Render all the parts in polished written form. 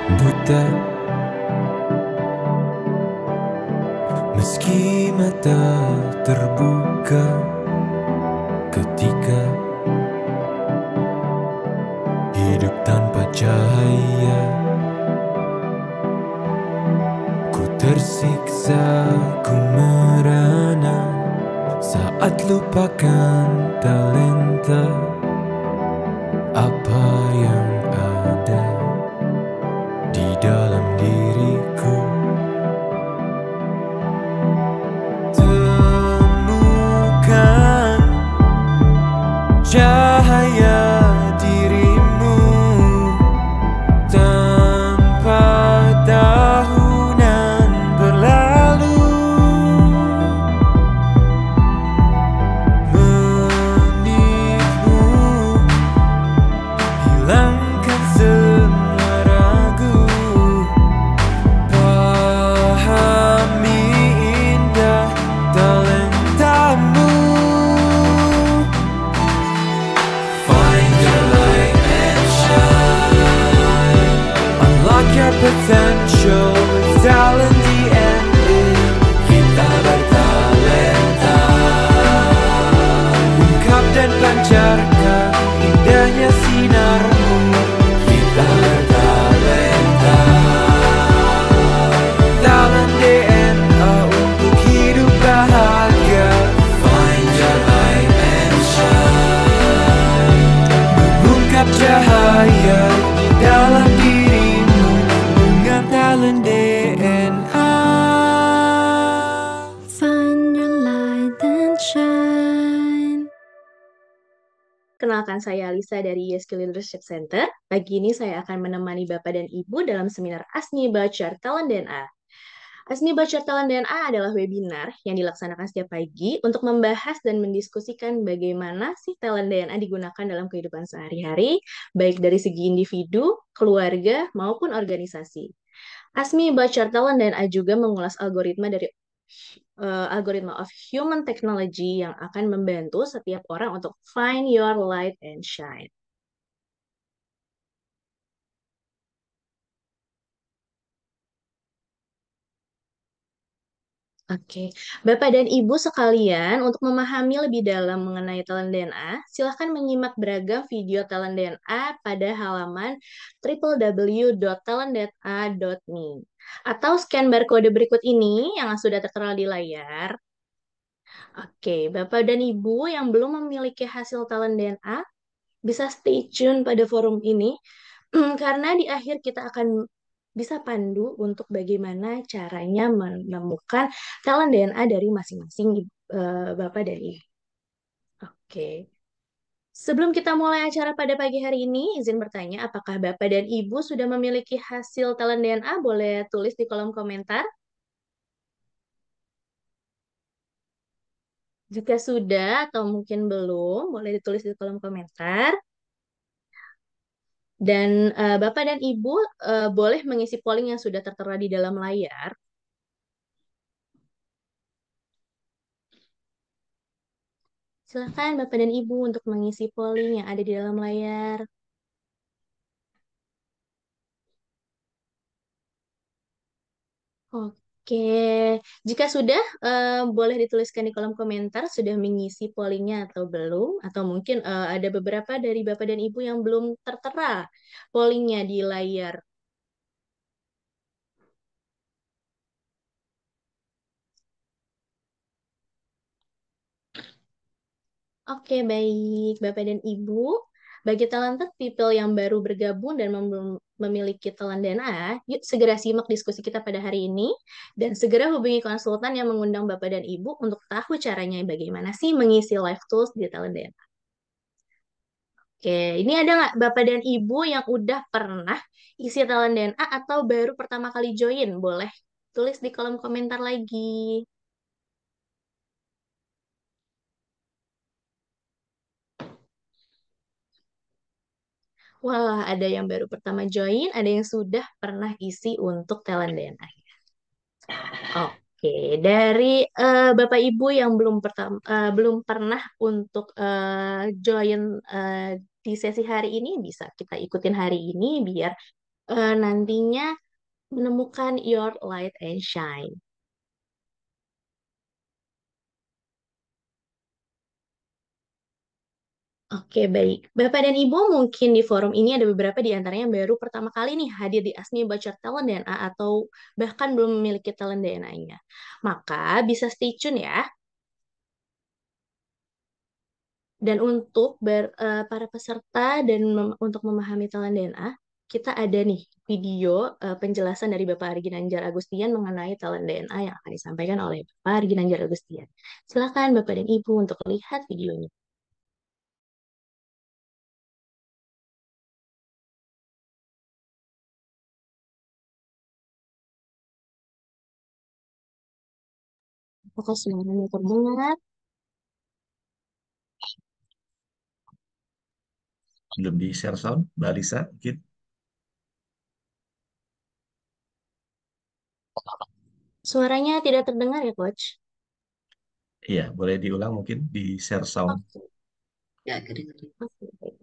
Buta meski mata terbuka ketika hidup tanpa cahaya. Ku tersiksa, ku merana saat lupakan talenta apa yang ada di dalam diriku. Temukan cahaya dirimu tanpa tahunan berlalu, menipu, hilangkan semua ragu, pahami indah talentamu. Find your light and shine. Unlock your potential with talent DNA. Kita bertalenta. Ungkap dan pancarkan indahnya sinarmu. Kita bertalenta. Talent DNA untuk hidup bahagia. Find your light and shine. Mengungkap cahaya di dalam dirimu dengan talent DNA. Find your light and shine. Kenalkan, saya Alisa dari YSK Leadership Center. Pagi ini saya akan menemani Bapak dan Ibu dalam seminar ASMI Bachelor Talent DNA. ASMI Bachelor Talent DNA adalah webinar yang dilaksanakan setiap pagi untuk membahas dan mendiskusikan bagaimana sih talent DNA digunakan dalam kehidupan sehari-hari, baik dari segi individu, keluarga, maupun organisasi. ASMI Bachelor Talent DNA juga mengulas algoritma dari algoritma of human technology yang akan membantu setiap orang untuk find your light and shine. Oke, Bapak dan Ibu sekalian, untuk memahami lebih dalam mengenai talent DNA, silahkan menyimak beragam video talent DNA pada halaman www.talentdna.me atau scan barcode berikut ini yang sudah tertera di layar. Oke, Bapak dan Ibu yang belum memiliki hasil talent DNA, bisa stay tune pada forum ini, karena di akhir kita akan bisa pandu untuk bagaimana caranya menemukan talent DNA dari masing-masing Bapak dan Ibu. Oke. Sebelum kita mulai acara pada pagi hari ini, izin bertanya, apakah Bapak dan Ibu sudah memiliki hasil talent DNA? Boleh tulis di kolom komentar. Jika sudah atau mungkin belum, boleh ditulis di kolom komentar. Dan Bapak dan Ibu boleh mengisi polling yang sudah tertera di dalam layar. Silakan Bapak dan Ibu untuk mengisi polling yang ada di dalam layar. Oke, jika sudah, boleh dituliskan di kolom komentar sudah mengisi pollingnya atau belum, atau mungkin ada beberapa dari Bapak dan Ibu yang belum tertera pollingnya di layar. Oke, baik Bapak dan Ibu. Bagi talented people yang baru bergabung dan memiliki talent DNA, yuk segera simak diskusi kita pada hari ini dan segera hubungi konsultan yang mengundang Bapak dan Ibu untuk tahu caranya bagaimana sih mengisi live tools di talent DNA. Oke, ini ada nggak Bapak dan Ibu yang udah pernah isi talent DNA atau baru pertama kali join? Boleh tulis di kolom komentar lagi. Wah, ada yang baru pertama join, ada yang sudah pernah isi untuk talent DNA. Oke, dari Bapak Ibu yang belum pernah untuk join di sesi hari ini, bisa kita ikutin hari ini biar nantinya menemukan your light and shine. Oke, baik. Bapak dan Ibu, mungkin di forum ini ada beberapa di antaranya yang baru pertama kali nih hadir di ASMI Bocor Talent DNA atau bahkan belum memiliki talent DNA-nya. Maka bisa stay tune ya. Dan untuk para peserta dan untuk memahami talent DNA, kita ada nih video penjelasan dari Bapak Argi Nanjar Agustian mengenai talent DNA yang akan disampaikan oleh Bapak Argi Nanjar Agustian. Silakan Bapak dan Ibu untuk lihat videonya. Apakah suaranya terdengar? Belum di share sound, Mbak Lisa, mungkin. Suaranya tidak terdengar ya, Coach? Iya, boleh diulang mungkin di share sound. Oke. Ya, kedengaran. Oke, baik.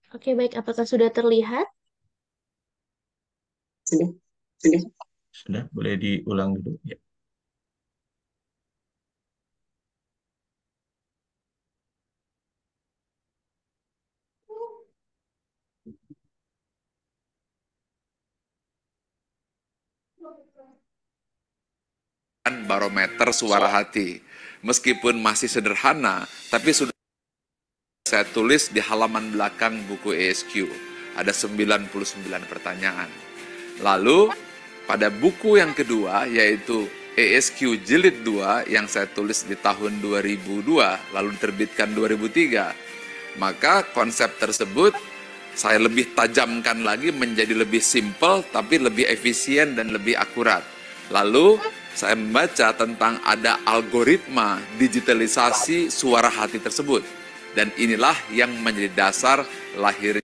Oke, baik. Apakah sudah terlihat? Sudah. Sudah. Sudah, boleh diulang dulu. Ya. Barometer suara hati. Meskipun masih sederhana, tapi sudah saya tulis di halaman belakang buku ESQ. Ada 99 pertanyaan. Lalu, pada buku yang kedua, yaitu ESQ Jilid 2, yang saya tulis di tahun 2002, lalu diterbitkan 2003, maka konsep tersebut saya lebih tajamkan lagi menjadi lebih simpel, tapi lebih efisien dan lebih akurat. Lalu, saya membaca tentang ada algoritma digitalisasi suara hati tersebut. Dan inilah yang menjadi dasar lahirnya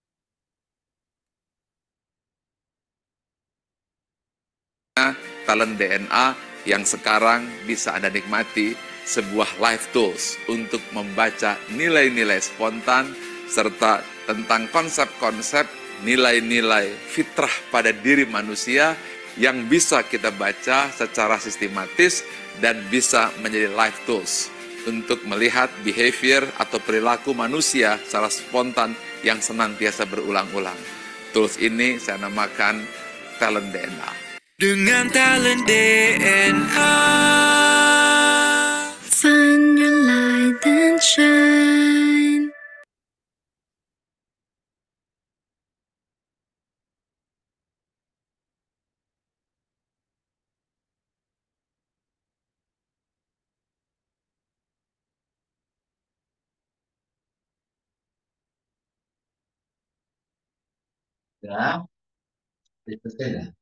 talent DNA yang sekarang bisa Anda nikmati, sebuah live tools untuk membaca nilai-nilai spontan serta tentang konsep-konsep nilai-nilai fitrah pada diri manusia yang bisa kita baca secara sistematis dan bisa menjadi live tools untuk melihat behavior atau perilaku manusia secara spontan yang senantiasa berulang-ulang. Tools ini saya namakan talent DNA. Dengan talent DNA. Find your light and shine. Ya, itu saja.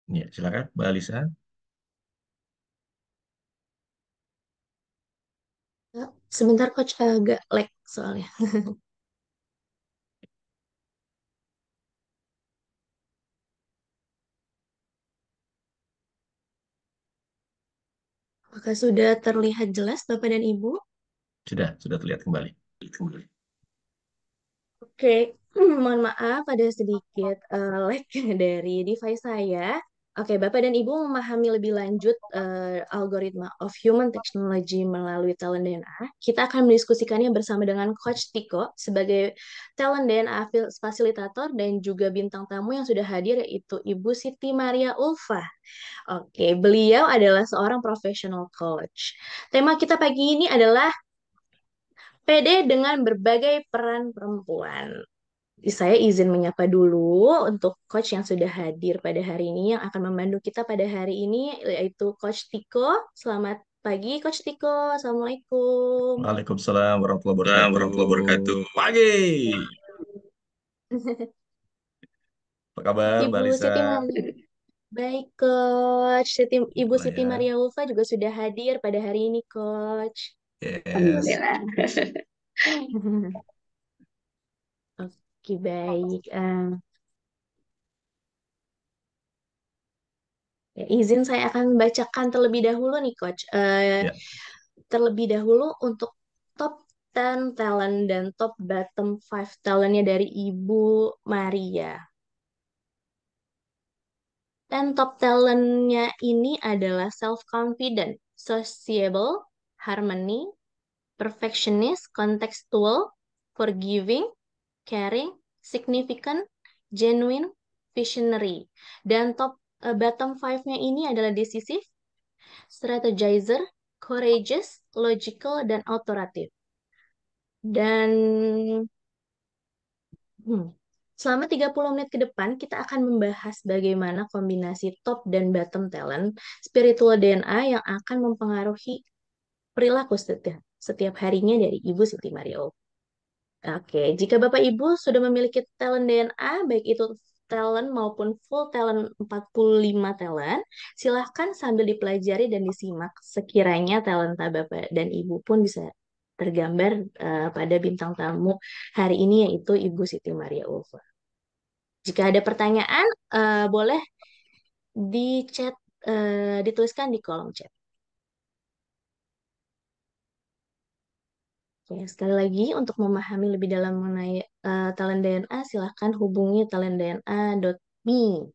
Ya, silakan Mbak Lisa. Sebentar, Coach. Agak lag soalnya. Apakah sudah terlihat jelas, Bapak dan Ibu? Sudah terlihat kembali. Oke, mohon maaf ada sedikit lag dari device saya. Oke, Bapak dan Ibu memahami lebih lanjut algoritma of human technology melalui talent DNA. Kita akan mendiskusikannya bersama dengan Coach Tiko sebagai talent DNA fasilitator dan juga bintang tamu yang sudah hadir yaitu Ibu Siti Maria Ulfa. Oke, beliau adalah seorang professional coach. Tema kita pagi ini adalah PD dengan berbagai peran perempuan. Saya izin menyapa dulu untuk coach yang sudah hadir pada hari ini yang akan memandu kita pada hari ini yaitu Coach Tiko. Selamat pagi Coach Tiko. Assalamualaikum. Waalaikumsalam warahmatullahi Warahmatullahi wabarakatuh. wabarakatuh. Pagi. Apa kabar, Mbak Ibu Lisa? Siti baik, Coach. Ibu Alhamdulillah Siti ya. Maria Ulfa juga sudah hadir pada hari ini, Coach. Yes. Alhamdulillah. Oke, baik. Ya, izin saya akan bacakan terlebih dahulu nih, Coach. Ya, Terlebih dahulu untuk top 10 talent dan top bottom 5 talentnya dari Ibu Maria. Dan top talentnya ini adalah self-confident, sociable, harmony, perfectionist, contextual, forgiving, caring, significant, genuine, visionary. Dan top bottom 5-nya ini adalah decisive, strategizer, courageous, logical, dan authoritative. Dan selama 30 menit ke depan, kita akan membahas bagaimana kombinasi top dan bottom talent spiritual DNA yang akan mempengaruhi perilaku setiap harinya dari Ibu Siti Maria. Oke, jika Bapak Ibu sudah memiliki talent DNA, baik itu talent maupun full talent 45 talent, silahkan sambil dipelajari dan disimak sekiranya talenta Bapak dan Ibu pun bisa tergambar pada bintang tamu hari ini yaitu Ibu Siti Maria Ulfa. Jika ada pertanyaan, boleh di chat, dituliskan di kolom chat. Oke, sekali lagi untuk memahami lebih dalam mengenai talent DNA, silahkan hubungi talentdna.me.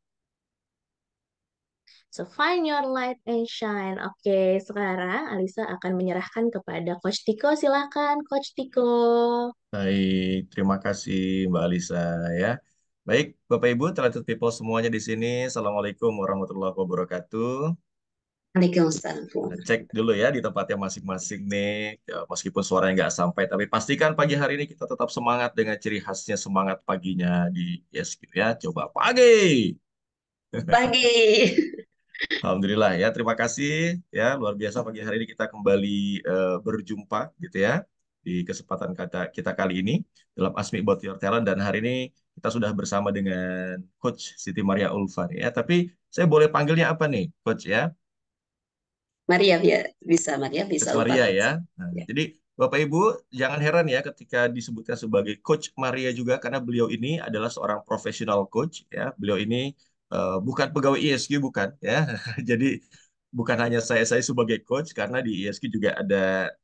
So find your light and shine. Oke, sekarang Alisa akan menyerahkan kepada Coach Tiko. Silahkan, Coach Tiko. baik. Terima kasih, Mbak Lisa ya. Baik, Bapak Ibu, talented people semuanya di sini. Assalamualaikum warahmatullahi wabarakatuh. Waalaikumsalam. Cek dulu ya di tempatnya masing-masing nih. Ya, meskipun suaranya nggak sampai, tapi pastikan pagi hari ini kita tetap semangat dengan ciri khasnya semangat paginya di ISQ ya. Coba pagi. Pagi. Alhamdulillah ya, terima kasih ya, luar biasa pagi hari ini kita kembali berjumpa gitu ya di kesempatan kita kali ini dalam Ask Me About Your Talent dan hari ini kita sudah bersama dengan Coach Siti Maria Ulfa nih ya. Tapi saya boleh panggilnya apa nih, Coach ya? Maria bisa Maria bisa Coach Ulfa. Maria ya. Nah, Ya. jadi Bapak Ibu jangan heran ya ketika disebutkan sebagai Coach Maria juga karena beliau ini adalah seorang profesional coach ya. Beliau ini bukan pegawai ISQ bukan ya. Jadi bukan hanya saya sebagai coach karena di ISQ juga ada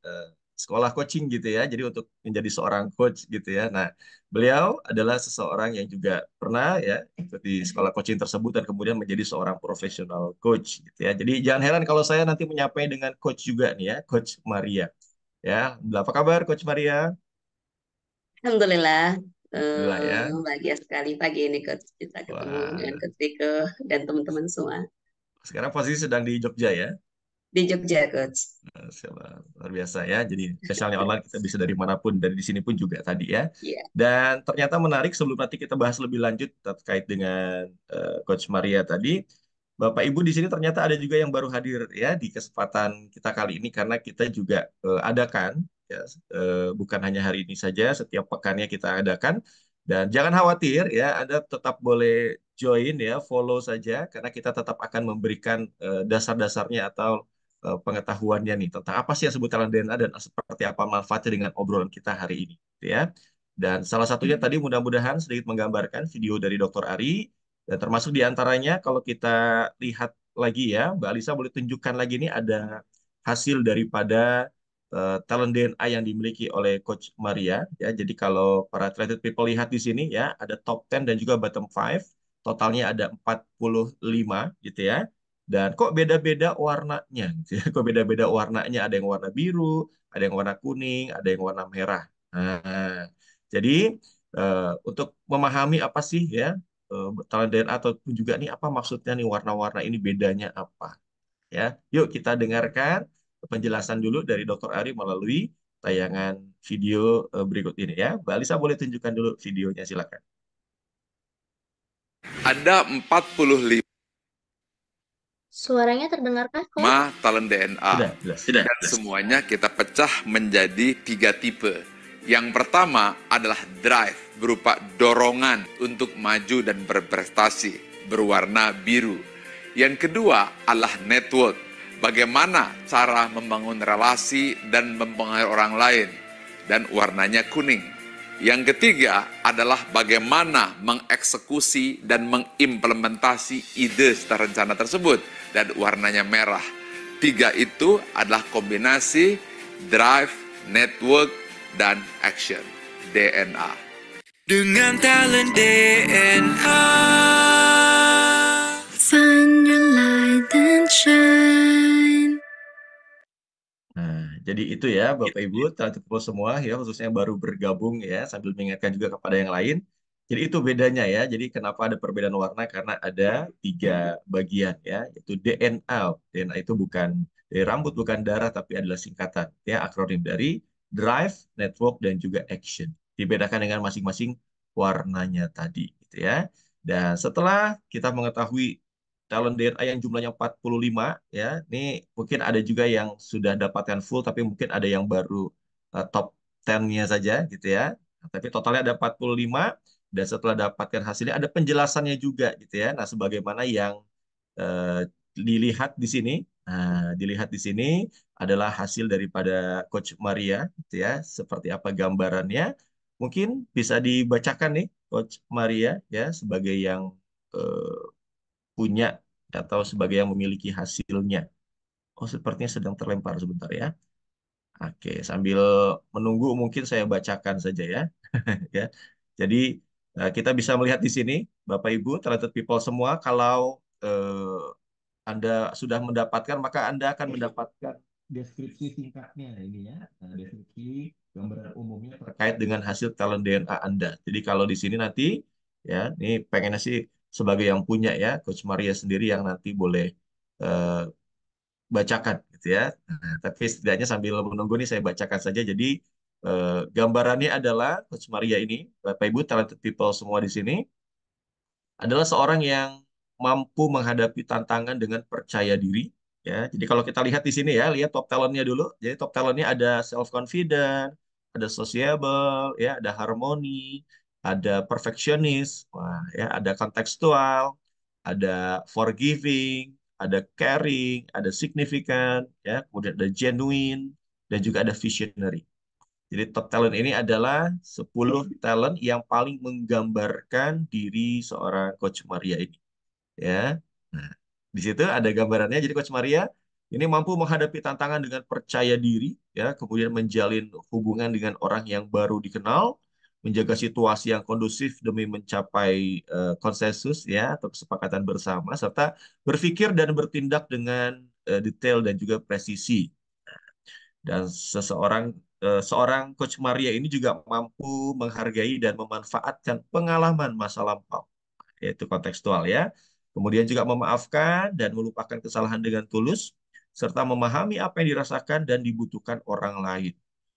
sekolah coaching gitu ya. Jadi untuk menjadi seorang coach gitu ya. Nah, beliau adalah seseorang yang juga pernah ya ikut di sekolah coaching tersebut dan kemudian menjadi seorang profesional coach gitu ya. Jadi jangan heran kalau saya nanti menyapa dengan coach juga nih ya, Coach Maria. Ya, apa kabar Coach Maria? Alhamdulillah. Alhamdulillah ya. Bahagia sekali pagi ini Coach kita ketemu dengan Wah, Coach Tiko dan teman-teman semua sekarang posisi sedang di Jogja ya. di Jogja Coach. Luar biasa ya. Jadi spesialnya online kita bisa dari manapun, dari di sini pun juga tadi ya. Iya. Dan ternyata menarik sebelum nanti kita bahas lebih lanjut terkait dengan Coach Maria tadi. Bapak Ibu di sini ternyata ada juga yang baru hadir ya di kesempatan kita kali ini karena kita juga adakan ya bukan hanya hari ini saja, setiap pekannya kita adakan. Dan jangan khawatir ya, Anda tetap boleh join ya, follow saja karena kita tetap akan memberikan dasar-dasarnya atau pengetahuannya nih tentang apa sih yang disebut talent DNA dan seperti apa manfaatnya dengan obrolan kita hari ini, gitu ya. Dan salah satunya tadi mudah-mudahan sedikit menggambarkan video dari Dr. Ari dan termasuk di antaranya kalau kita lihat lagi ya, Mbak Alisa boleh tunjukkan lagi nih ada hasil daripada talent DNA yang dimiliki oleh Coach Maria ya. Jadi kalau para talented people lihat di sini ya, ada top 10 dan juga bottom 5. Totalnya ada 45 gitu ya. Dan kok beda-beda warnanya gitu ya. Kok beda-beda warnanya, ada yang warna biru, ada yang warna kuning, ada yang warna merah. Nah, jadi untuk memahami apa sih ya talent DNA ataupun juga nih apa maksudnya nih warna-warna ini bedanya apa ya. Yuk kita dengarkan penjelasan dulu dari Dr. Ari melalui tayangan video berikut ini ya. Mbak Alisa boleh tunjukkan dulu videonya silakan. Ada 45 Suaranya terdengarkah, Coach? talent DNA. Sudah, jelas. Dan semuanya kita pecah menjadi 3 tipe. Yang pertama adalah drive, berupa dorongan untuk maju dan berprestasi, berwarna biru. Yang kedua adalah network, bagaimana cara membangun relasi dan mempengaruhi orang lain, dan warnanya kuning. Yang ketiga adalah bagaimana mengeksekusi dan mengimplementasi ide serta rencana tersebut, dan warnanya merah. Tiga itu adalah kombinasi drive, network, dan action, DNA. Dengan talent DNA. Find your light and shine. Nah, jadi itu ya Bapak Ibu, talented people semua ya, khususnya yang baru bergabung ya, sambil mengingatkan juga kepada yang lain. Jadi itu bedanya ya. Jadi kenapa ada perbedaan warna? Karena ada 3 bagian ya, yaitu DNA. DNA itu bukan dari rambut, bukan darah, tapi adalah singkatan ya, akronim dari drive, network, dan juga action. Dibedakan dengan masing-masing warnanya tadi gitu ya. Dan setelah kita mengetahui talent DNA yang jumlahnya 45 ya. Ini mungkin ada juga yang sudah dapatkan full tapi mungkin ada yang baru top 10-nya saja gitu ya. Nah, tapi totalnya ada 45 dan setelah dapatkan hasilnya ada penjelasannya juga gitu ya. Nah, sebagaimana yang eh, dilihat di sini. Nah, dilihat di sini adalah hasil daripada Coach Maria gitu ya. Seperti apa gambarannya? Mungkin bisa dibacakan nih Coach Maria ya sebagai yang eh, punya atau sebagai yang memiliki hasilnya. Oh, sepertinya sedang terlempar sebentar ya. Oke, sambil menunggu mungkin saya bacakan saja ya. Ya. Jadi kita bisa melihat di sini Bapak Ibu, talented people semua, kalau Anda sudah mendapatkan maka Anda akan mendapatkan deskripsi singkatnya ini ya. Nah, deskripsi gambaran umumnya terkait dengan hasil talent DNA Anda. Jadi kalau di sini nanti ya, ini pengennya sih sebagai yang punya ya, Coach Maria sendiri yang nanti boleh eh, bacakan gitu ya. Nah, tapi setidaknya sambil menunggu nih saya bacakan saja. Jadi gambarannya adalah Coach Maria ini, Bapak Ibu talented people semua di sini adalah seorang yang mampu menghadapi tantangan dengan percaya diri. Ya, jadi kalau kita lihat di sini ya, lihat top talentnya dulu. Jadi top talentnya ada self confident, ada sociable, ya, ada harmoni, ada perfectionist, wah, ya, ada kontekstual, ada forgiving, ada caring, ada significant, ya, kemudian ada genuine, dan juga ada visionary. Jadi top talent ini adalah 10 talent yang paling menggambarkan diri seorang Coach Maria ini. Ya, nah, di situ ada gambarannya. Jadi Coach Maria ini mampu menghadapi tantangan dengan percaya diri, ya, kemudian menjalin hubungan dengan orang yang baru dikenal, menjaga situasi yang kondusif demi mencapai konsensus, ya, atau kesepakatan bersama, serta berpikir dan bertindak dengan detail dan juga presisi. Dan seorang Coach Maria ini juga mampu menghargai dan memanfaatkan pengalaman masa lampau, yaitu kontekstual ya. Kemudian juga memaafkan dan melupakan kesalahan dengan tulus, serta memahami apa yang dirasakan dan dibutuhkan orang lain.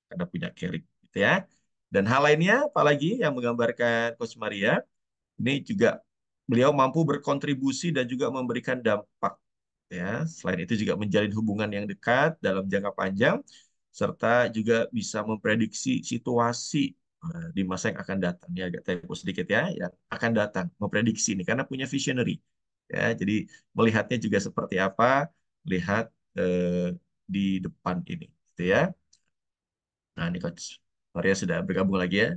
Karena punya caring, gitu ya. Dan hal lainnya, apalagi yang menggambarkan Coach Maria, ini juga beliau mampu berkontribusi dan juga memberikan dampak. Ya, selain itu juga menjalin hubungan yang dekat dalam jangka panjang, serta juga bisa memprediksi situasi di masa yang akan datang. Ya, agak typo sedikit ya, yang akan datang, memprediksi ini karena punya visionary. Ya, jadi melihatnya juga seperti apa, lihat di depan ini, gitu ya. Nah, ini Coach Maria sudah bergabung lagi ya.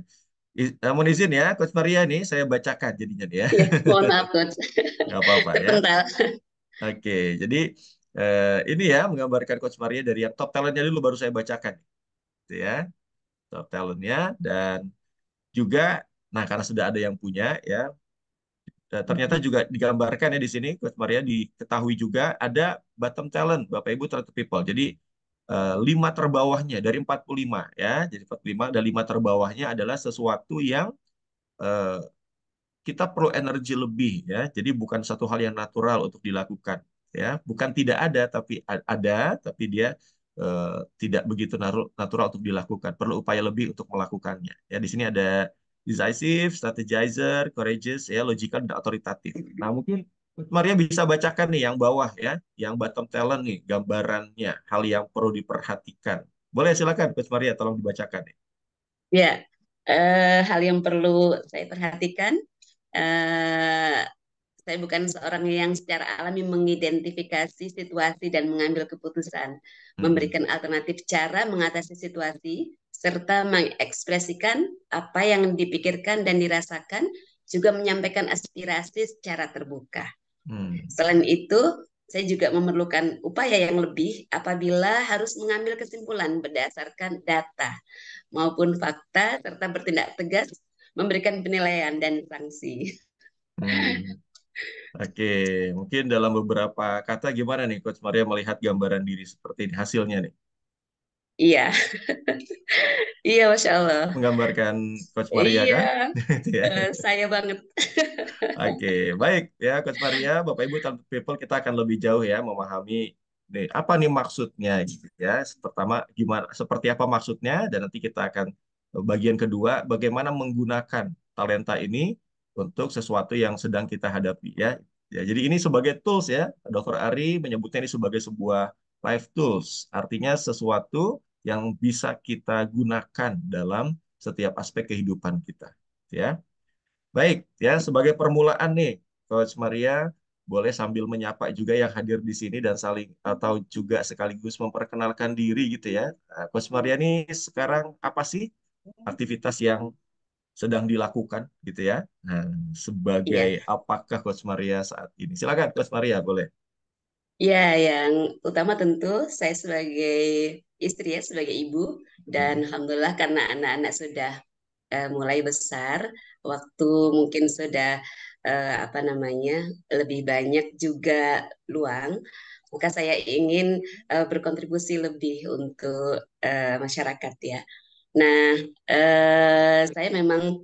Mohon izin ya, Coach Maria nih, saya bacakan jadinya nih ya. Ya, mohon maaf, Coach. Nggak apa-apa ya. Terpental. Oke, jadi ini ya menggambarkan Coach Maria dari yang top talentnya dulu baru saya bacakan, gitu ya, top talentnya dan juga, nah karena sudah ada yang punya ya, ternyata juga digambarkan ya di sini Coach Maria diketahui juga ada bottom talent, Bapak Ibu talented people. Jadi 5 terbawahnya dari 45 ya, jadi 45 dan 5 terbawahnya adalah sesuatu yang eh, kita perlu energi lebih ya. Jadi bukan satu hal yang natural untuk dilakukan ya. Bukan tidak ada tapi ada tapi dia tidak begitu natural untuk dilakukan. Perlu upaya lebih untuk melakukannya. Ya di sini ada decisive, strategizer, courageous ya, logical dan otoritatif. Nah, mungkin Coach Maria bisa bacakan nih yang bawah ya, yang bottom talent nih gambarannya, hal yang perlu diperhatikan. Boleh silakan Coach Maria tolong dibacakan nih. Ya, hal yang perlu saya perhatikan, eh, saya bukan seorang yang secara alami mengidentifikasi situasi dan mengambil keputusan, Mm-mm. memberikan alternatif cara mengatasi situasi, serta mengekspresikan apa yang dipikirkan dan dirasakan, juga menyampaikan aspirasi secara terbuka. Hmm. Selain itu, saya juga memerlukan upaya yang lebih apabila harus mengambil kesimpulan berdasarkan data maupun fakta, serta bertindak tegas, memberikan penilaian dan sanksi. Hmm. Oke, mungkin dalam beberapa kata gimana nih Coach Maria melihat gambaran diri seperti ini hasilnya nih, Iya, iya, Masya Allah. menggambarkan Coach Maria Iya, kah? Gitu ya. saya banget. Oke, baik ya Coach Maria, Bapak Ibu Talented People kita akan lebih jauh ya memahami nih apa nih maksudnya gitu ya. Pertama gimana seperti apa maksudnya dan nanti kita akan bagian kedua bagaimana menggunakan talenta ini untuk sesuatu yang sedang kita hadapi ya. Ya, jadi ini sebagai tools ya. Dr. Ari menyebutnya ini sebagai sebuah life tools. Artinya sesuatu yang bisa kita gunakan dalam setiap aspek kehidupan kita ya. Baik, ya sebagai permulaan nih, Coach Maria boleh sambil menyapa juga yang hadir di sini dan saling atau juga sekaligus memperkenalkan diri gitu ya. Coach Maria nih sekarang apa sih aktivitas yang sedang dilakukan gitu ya? Nah, sebagai Iya, apakah Coach Maria saat ini? Silakan Coach Maria boleh. ya, yang utama tentu saya sebagai istri ya, sebagai ibu, dan Hmm. alhamdulillah karena anak-anak sudah mulai besar, waktu mungkin sudah apa namanya lebih banyak juga luang, maka saya ingin berkontribusi lebih untuk masyarakat ya. Nah, saya memang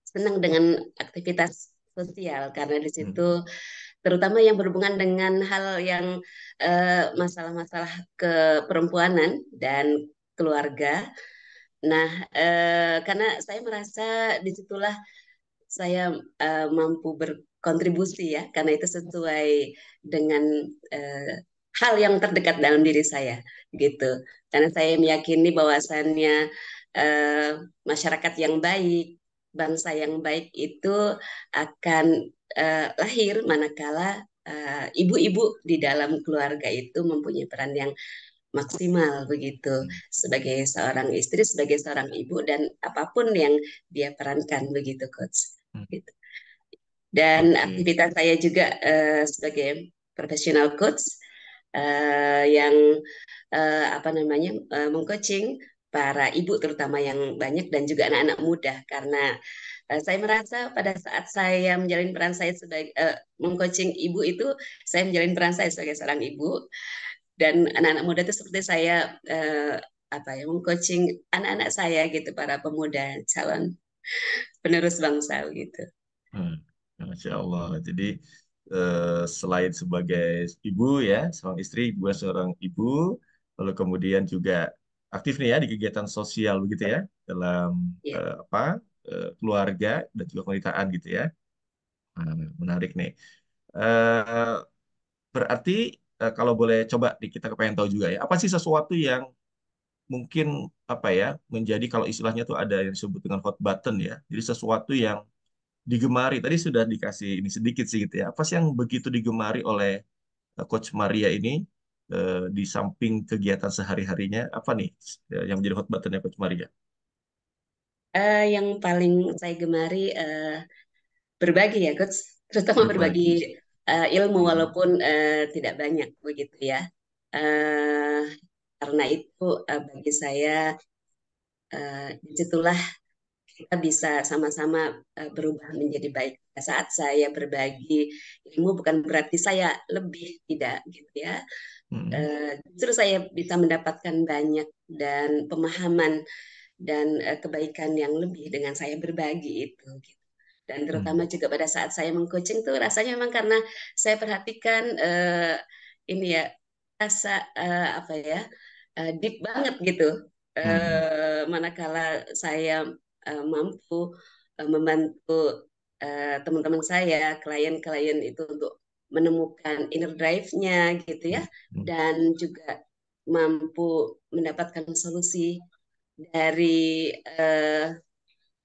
senang dengan aktivitas sosial karena di Hmm. situ terutama yang berhubungan dengan hal yang masalah-masalah keperempuanan dan keluarga. Nah, karena saya merasa disitulah saya mampu berkontribusi ya, karena itu sesuai dengan eh, hal yang terdekat dalam diri saya, gitu. Karena saya meyakini bahwasannya eh, masyarakat yang baik, bangsa yang baik itu akan lahir manakala ibu-ibu di dalam keluarga itu mempunyai peran yang maksimal begitu sebagai seorang istri, sebagai seorang ibu dan apapun yang dia perankan begitu coach. Hmm. Gitu. Dan Oke. aktivitas saya juga sebagai profesional coach yang apa namanya mengcoaching para ibu terutama yang banyak dan juga anak-anak muda karena saya merasa pada saat saya menjalin peran saya sebagai mengcoaching ibu itu saya menjalin peran saya sebagai seorang ibu dan anak-anak muda itu seperti saya apa ya mengcoaching anak-anak saya gitu para pemuda calon penerus bangsa gitu. Hmm. Masya Allah. Jadi selain sebagai ibu ya, seorang istri, juga seorang ibu, lalu kemudian juga aktif nih ya di kegiatan sosial begitu ya, dalam Ya. apa keluarga dan juga kewanitaan gitu ya. Nah, menarik nih. Eh, berarti kalau boleh coba nih kita pengen tahu juga ya, apa sih sesuatu yang mungkin apa ya menjadi kalau istilahnya tuh ada yang disebut dengan hot button ya. Jadi sesuatu yang digemari. Tadi sudah dikasih ini sedikit sih gitu ya. Apa sih yang begitu digemari oleh Coach Maria ini di samping kegiatan sehari-harinya? Apa nih yang menjadi hot buttonnya Coach Maria? Yang paling saya gemari berbagi ya coach, terutama berbagi Berbagi. ilmu Hmm. walaupun tidak banyak begitu ya. Eh, karena itu bagi saya disitulah kita bisa sama-sama berubah menjadi baik. Saat saya berbagi ilmu bukan berarti saya lebih tidak gitu ya. Hmm. Justru saya bisa mendapatkan banyak dan pemahaman dan kebaikan yang lebih dengan saya berbagi itu. Gitu. Dan terutama Hmm. juga pada saat saya mengcoaching tuh rasanya memang karena saya perhatikan ini ya rasa apa ya deep banget gitu. Hmm. Manakala saya mampu membantu teman-teman saya, klien-klien itu untuk menemukan inner drive-nya gitu ya, Hmm. dan juga mampu mendapatkan solusi dari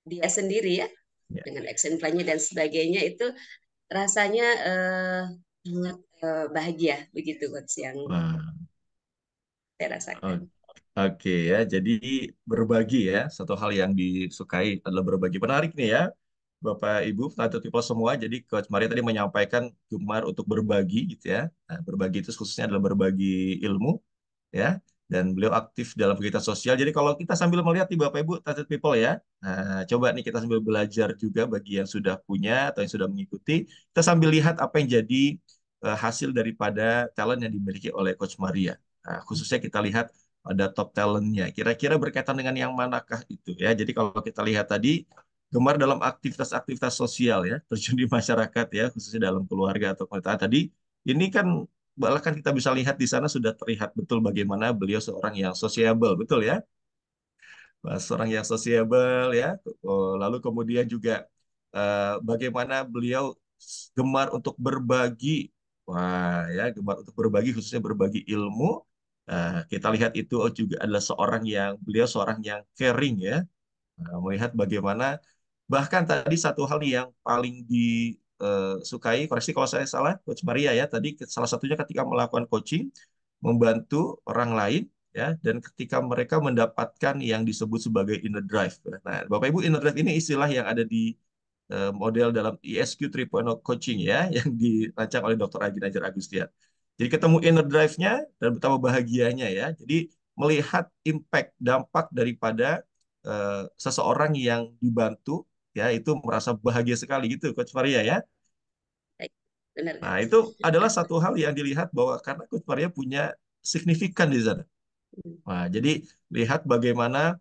dia sendiri ya, Ya. dengan action plan-nya dan sebagainya itu rasanya sangat bahagia begitu Coach yang Wah, saya rasakan. oke ya. Jadi berbagi ya, satu hal yang disukai adalah berbagi. Menarik nih ya, Bapak Ibu, Tato People semua. Jadi Coach Maria tadi menyampaikan gemar untuk berbagi gitu ya. Nah, berbagi itu khususnya adalah berbagi ilmu ya. Dan beliau aktif dalam kegiatan sosial. Jadi kalau kita sambil melihat nih Bapak Ibu, Tattoo People ya, nah, coba nih kita sambil belajar juga bagi yang sudah punya atau yang sudah mengikuti, kita sambil lihat apa yang jadi hasil daripada talent yang dimiliki oleh Coach Maria. Nah, khususnya kita lihat ada top talentnya. Kira-kira berkaitan dengan yang manakah itu ya? Jadi kalau kita lihat tadi gemar dalam aktivitas-aktivitas sosial ya, terjun di masyarakat ya, khususnya dalam keluarga atau komunitas tadi. Ini kan bahkan kita bisa lihat di sana sudah terlihat betul bagaimana beliau seorang yang sociable, betul ya? Seorang yang sociable ya. Lalu kemudian juga bagaimana beliau gemar untuk berbagi. Wah, ya, gemar untuk berbagi khususnya berbagi ilmu. Kita lihat itu juga adalah beliau seorang yang caring ya. Melihat bagaimana bahkan tadi satu hal yang paling disukai, koreksi kalau saya salah, Coach Maria ya, tadi salah satunya ketika melakukan coaching, membantu orang lain, ya, dan ketika mereka mendapatkan yang disebut sebagai inner drive. Nah, Bapak Ibu, inner drive ini istilah yang ada di model dalam ESQ 3.0 coaching ya, yang dirancang oleh Dr. Agi Najar Agustian. Jadi ketemu inner drive-nya dan betapa bahagianya ya. Jadi melihat impact, dampak daripada seseorang yang dibantu ya itu merasa bahagia sekali gitu Coach Maria ya. Baik, benar Nah, Coach. itu adalah satu hal yang dilihat bahwa karena Coach Maria punya signifikan di sana. Nah, jadi lihat bagaimana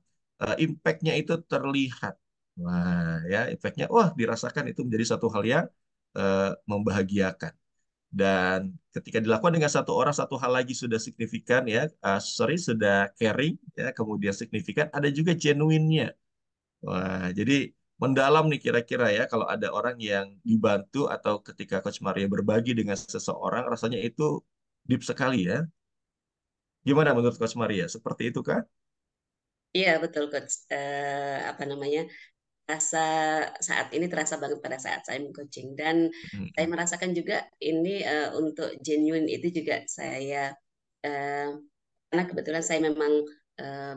impact-nya itu terlihat. Wah, ya impact-nya wah dirasakan itu menjadi satu hal yang membahagiakan. Dan ketika dilakukan dengan satu orang, satu hal lagi sudah signifikan ya, sudah caring ya, kemudian signifikan, ada juga genuine-nya. Wah, jadi mendalam nih kira-kira ya kalau ada orang yang dibantu atau ketika Coach Maria berbagi dengan seseorang rasanya itu deep sekali ya. Gimana menurut Coach Maria? Seperti itu kah? Iya betul Coach. Apa namanya? Rasa saat ini terasa banget pada saat saya coaching dan saya Mm-mm. merasakan juga ini untuk genuine itu juga saya eh, karena kebetulan saya memang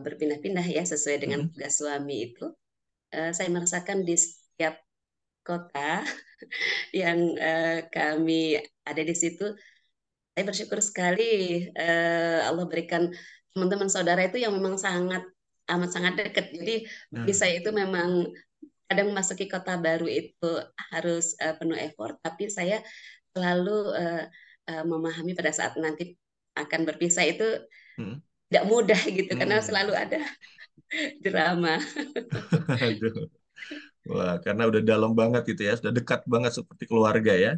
berpindah-pindah ya sesuai dengan Mm-mm. tugas suami itu. Saya merasakan di setiap kota yang kami ada di situ, saya bersyukur sekali Allah berikan teman-teman saudara itu yang memang sangat amat sangat dekat. Jadi bagi Nah, saya itu memang kadang memasuki kota baru itu harus penuh effort, tapi saya selalu memahami pada saat nanti akan berpisah itu mm. tidak mudah gitu karena Hmm. selalu ada drama. Aduh. Wah, karena udah dalam banget gitu ya, sudah dekat banget seperti keluarga ya.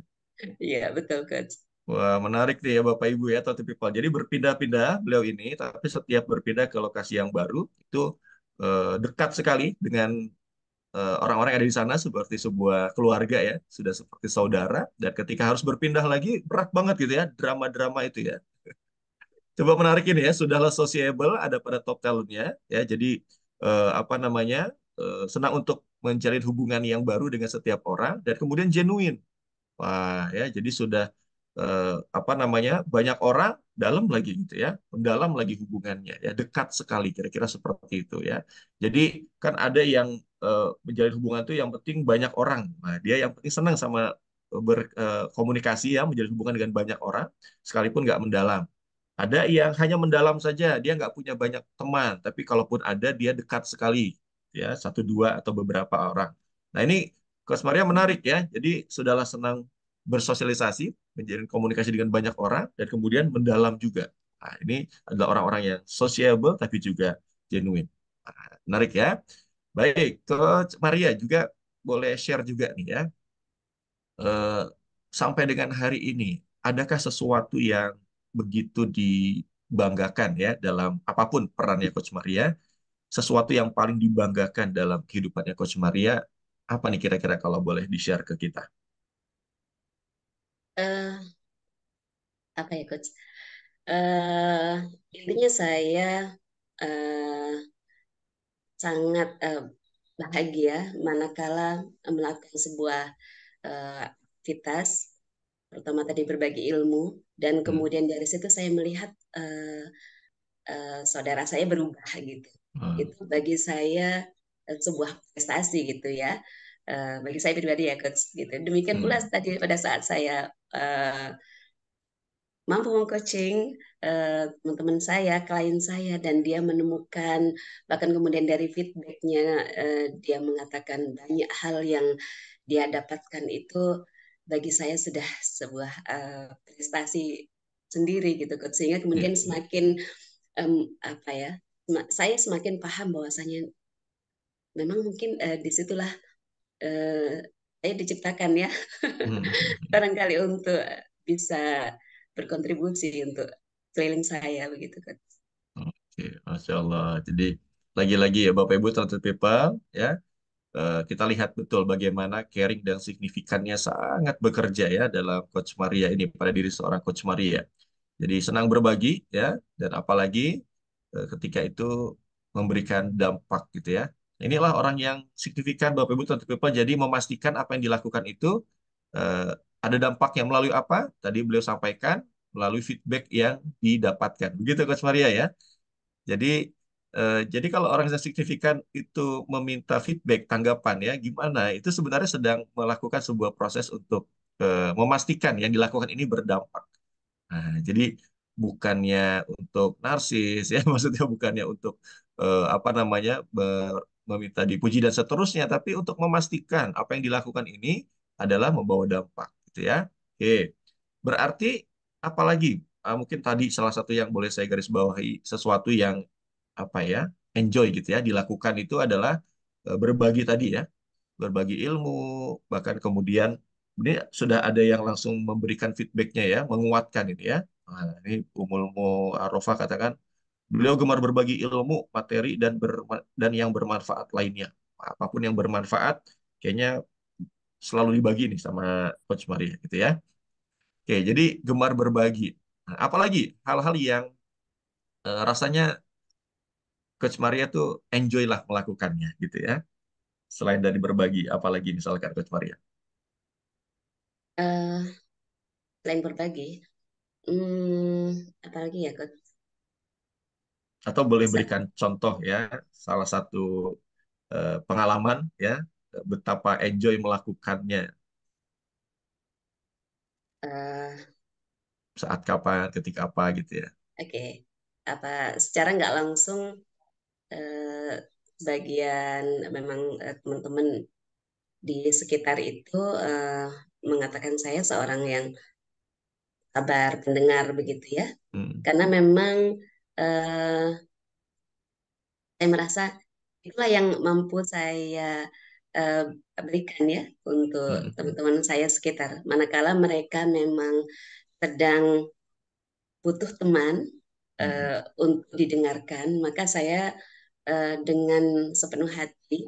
Iya betul coach. Wah, menarik nih ya Bapak Ibu ya, Tati People. Jadi berpindah-pindah beliau ini, tapi setiap berpindah ke lokasi yang baru itu dekat sekali dengan orang-orang yang ada di sana seperti sebuah keluarga ya, sudah seperti saudara. Dan ketika harus berpindah lagi, berat banget gitu ya, drama-drama itu ya. Coba menarik ini ya, sudahlah sociable, ada pada top talentnya ya. Jadi apa namanya, senang untuk menjalin hubungan yang baru dengan setiap orang dan kemudian genuine. Wah, ya, jadi sudah apa namanya banyak orang dalam lagi gitu ya, mendalam lagi hubungannya ya, dekat sekali kira-kira seperti itu ya. Jadi kan ada yang menjalin hubungan itu yang penting banyak orang. Nah, dia yang penting senang sama berkomunikasi ya, menjalin hubungan dengan banyak orang, sekalipun nggak mendalam. Ada yang hanya mendalam saja, dia nggak punya banyak teman, tapi kalaupun ada dia dekat sekali ya, satu dua atau beberapa orang. Nah ini Coach Maria menarik ya, jadi sudahlah senang bersosialisasi, menjalin komunikasi dengan banyak orang, dan kemudian mendalam juga. Nah, ini adalah orang-orang yang sociable tapi juga genuine. Nah, menarik ya. Baik, Coach Maria juga boleh share juga nih ya. Eh, Sampai dengan hari ini, adakah sesuatu yang begitu dibanggakan ya dalam apapun perannya Coach Maria, sesuatu yang paling dibanggakan dalam kehidupannya Coach Maria, apa nih kira-kira kalau boleh di-share ke kita? Eh, Apa ya coach? Eh Intinya saya eh, sangat bahagia manakala melakukan sebuah aktivitas, pertama tadi berbagi ilmu, dan kemudian dari situ saya melihat saudara saya berubah gitu. Itu bagi saya sebuah prestasi gitu ya. Bagi saya pribadi ya coach gitu. Demikian pula tadi pada saat saya mampu meng-coaching teman-teman saya, klien saya, dan dia menemukan, bahkan kemudian dari feedbacknya dia mengatakan banyak hal yang dia dapatkan, itu bagi saya sudah sebuah prestasi sendiri gitu coach. Sehingga kemudian semakin apa ya, saya semakin paham bahwasanya memang mungkin disitulah saya diciptakan ya barangkali untuk bisa berkontribusi untuk keliling saya begitu kan. Oke, Masya Allah. Jadi lagi-lagi ya Bapak Ibu Talented People ya, kita lihat betul bagaimana caring dan signifikannya sangat bekerja ya dalam Coach Maria ini pada diri seorang Coach Maria. Jadi senang berbagi ya, dan apalagi ketika itu memberikan dampak gitu ya. Inilah orang yang signifikan Bapak Ibu Talented People. Jadi memastikan apa yang dilakukan itu ada dampaknya melalui apa? Tadi beliau sampaikan melalui feedback yang didapatkan. Begitu Coach Maria ya. Jadi jadi kalau orang yang signifikan itu meminta feedback, tanggapan ya, gimana? Itu sebenarnya sedang melakukan sebuah proses untuk memastikan yang dilakukan ini berdampak. Nah, jadi bukannya untuk narsis ya, maksudnya bukannya untuk apa namanya meminta dipuji dan seterusnya, tapi untuk memastikan apa yang dilakukan ini adalah membawa dampak, gitu ya. Oke, berarti apalagi mungkin tadi salah satu yang boleh saya garis bawahi sesuatu yang apa ya enjoy gitu ya dilakukan itu adalah berbagi tadi ya, berbagi ilmu, bahkan kemudian ini sudah ada yang langsung memberikan feedbacknya ya, menguatkan ini ya. Nah, ini Umulmu Arofah katakan, beliau gemar berbagi ilmu, materi, dan yang bermanfaat lainnya. Apapun yang bermanfaat, kayaknya selalu dibagi nih sama Coach Maria gitu ya. Oke, jadi gemar berbagi. Nah, apalagi hal-hal yang rasanya Coach Maria tuh enjoy lah melakukannya gitu ya. Selain dari berbagi, apalagi misalkan Coach Maria. Selain berbagi, apalagi ya coach? Atau boleh Bisa. berikan contoh ya, salah satu pengalaman ya, betapa enjoy melakukannya Uh, saat kapan, ketika apa gitu ya. Oke, apa secara nggak langsung bagian memang teman-teman di sekitar itu mengatakan saya seorang yang sabar pendengar begitu ya, karena memang saya merasa itulah yang mampu saya berikan ya untuk teman-teman saya sekitar. Manakala mereka memang sedang butuh teman untuk didengarkan, maka saya dengan sepenuh hati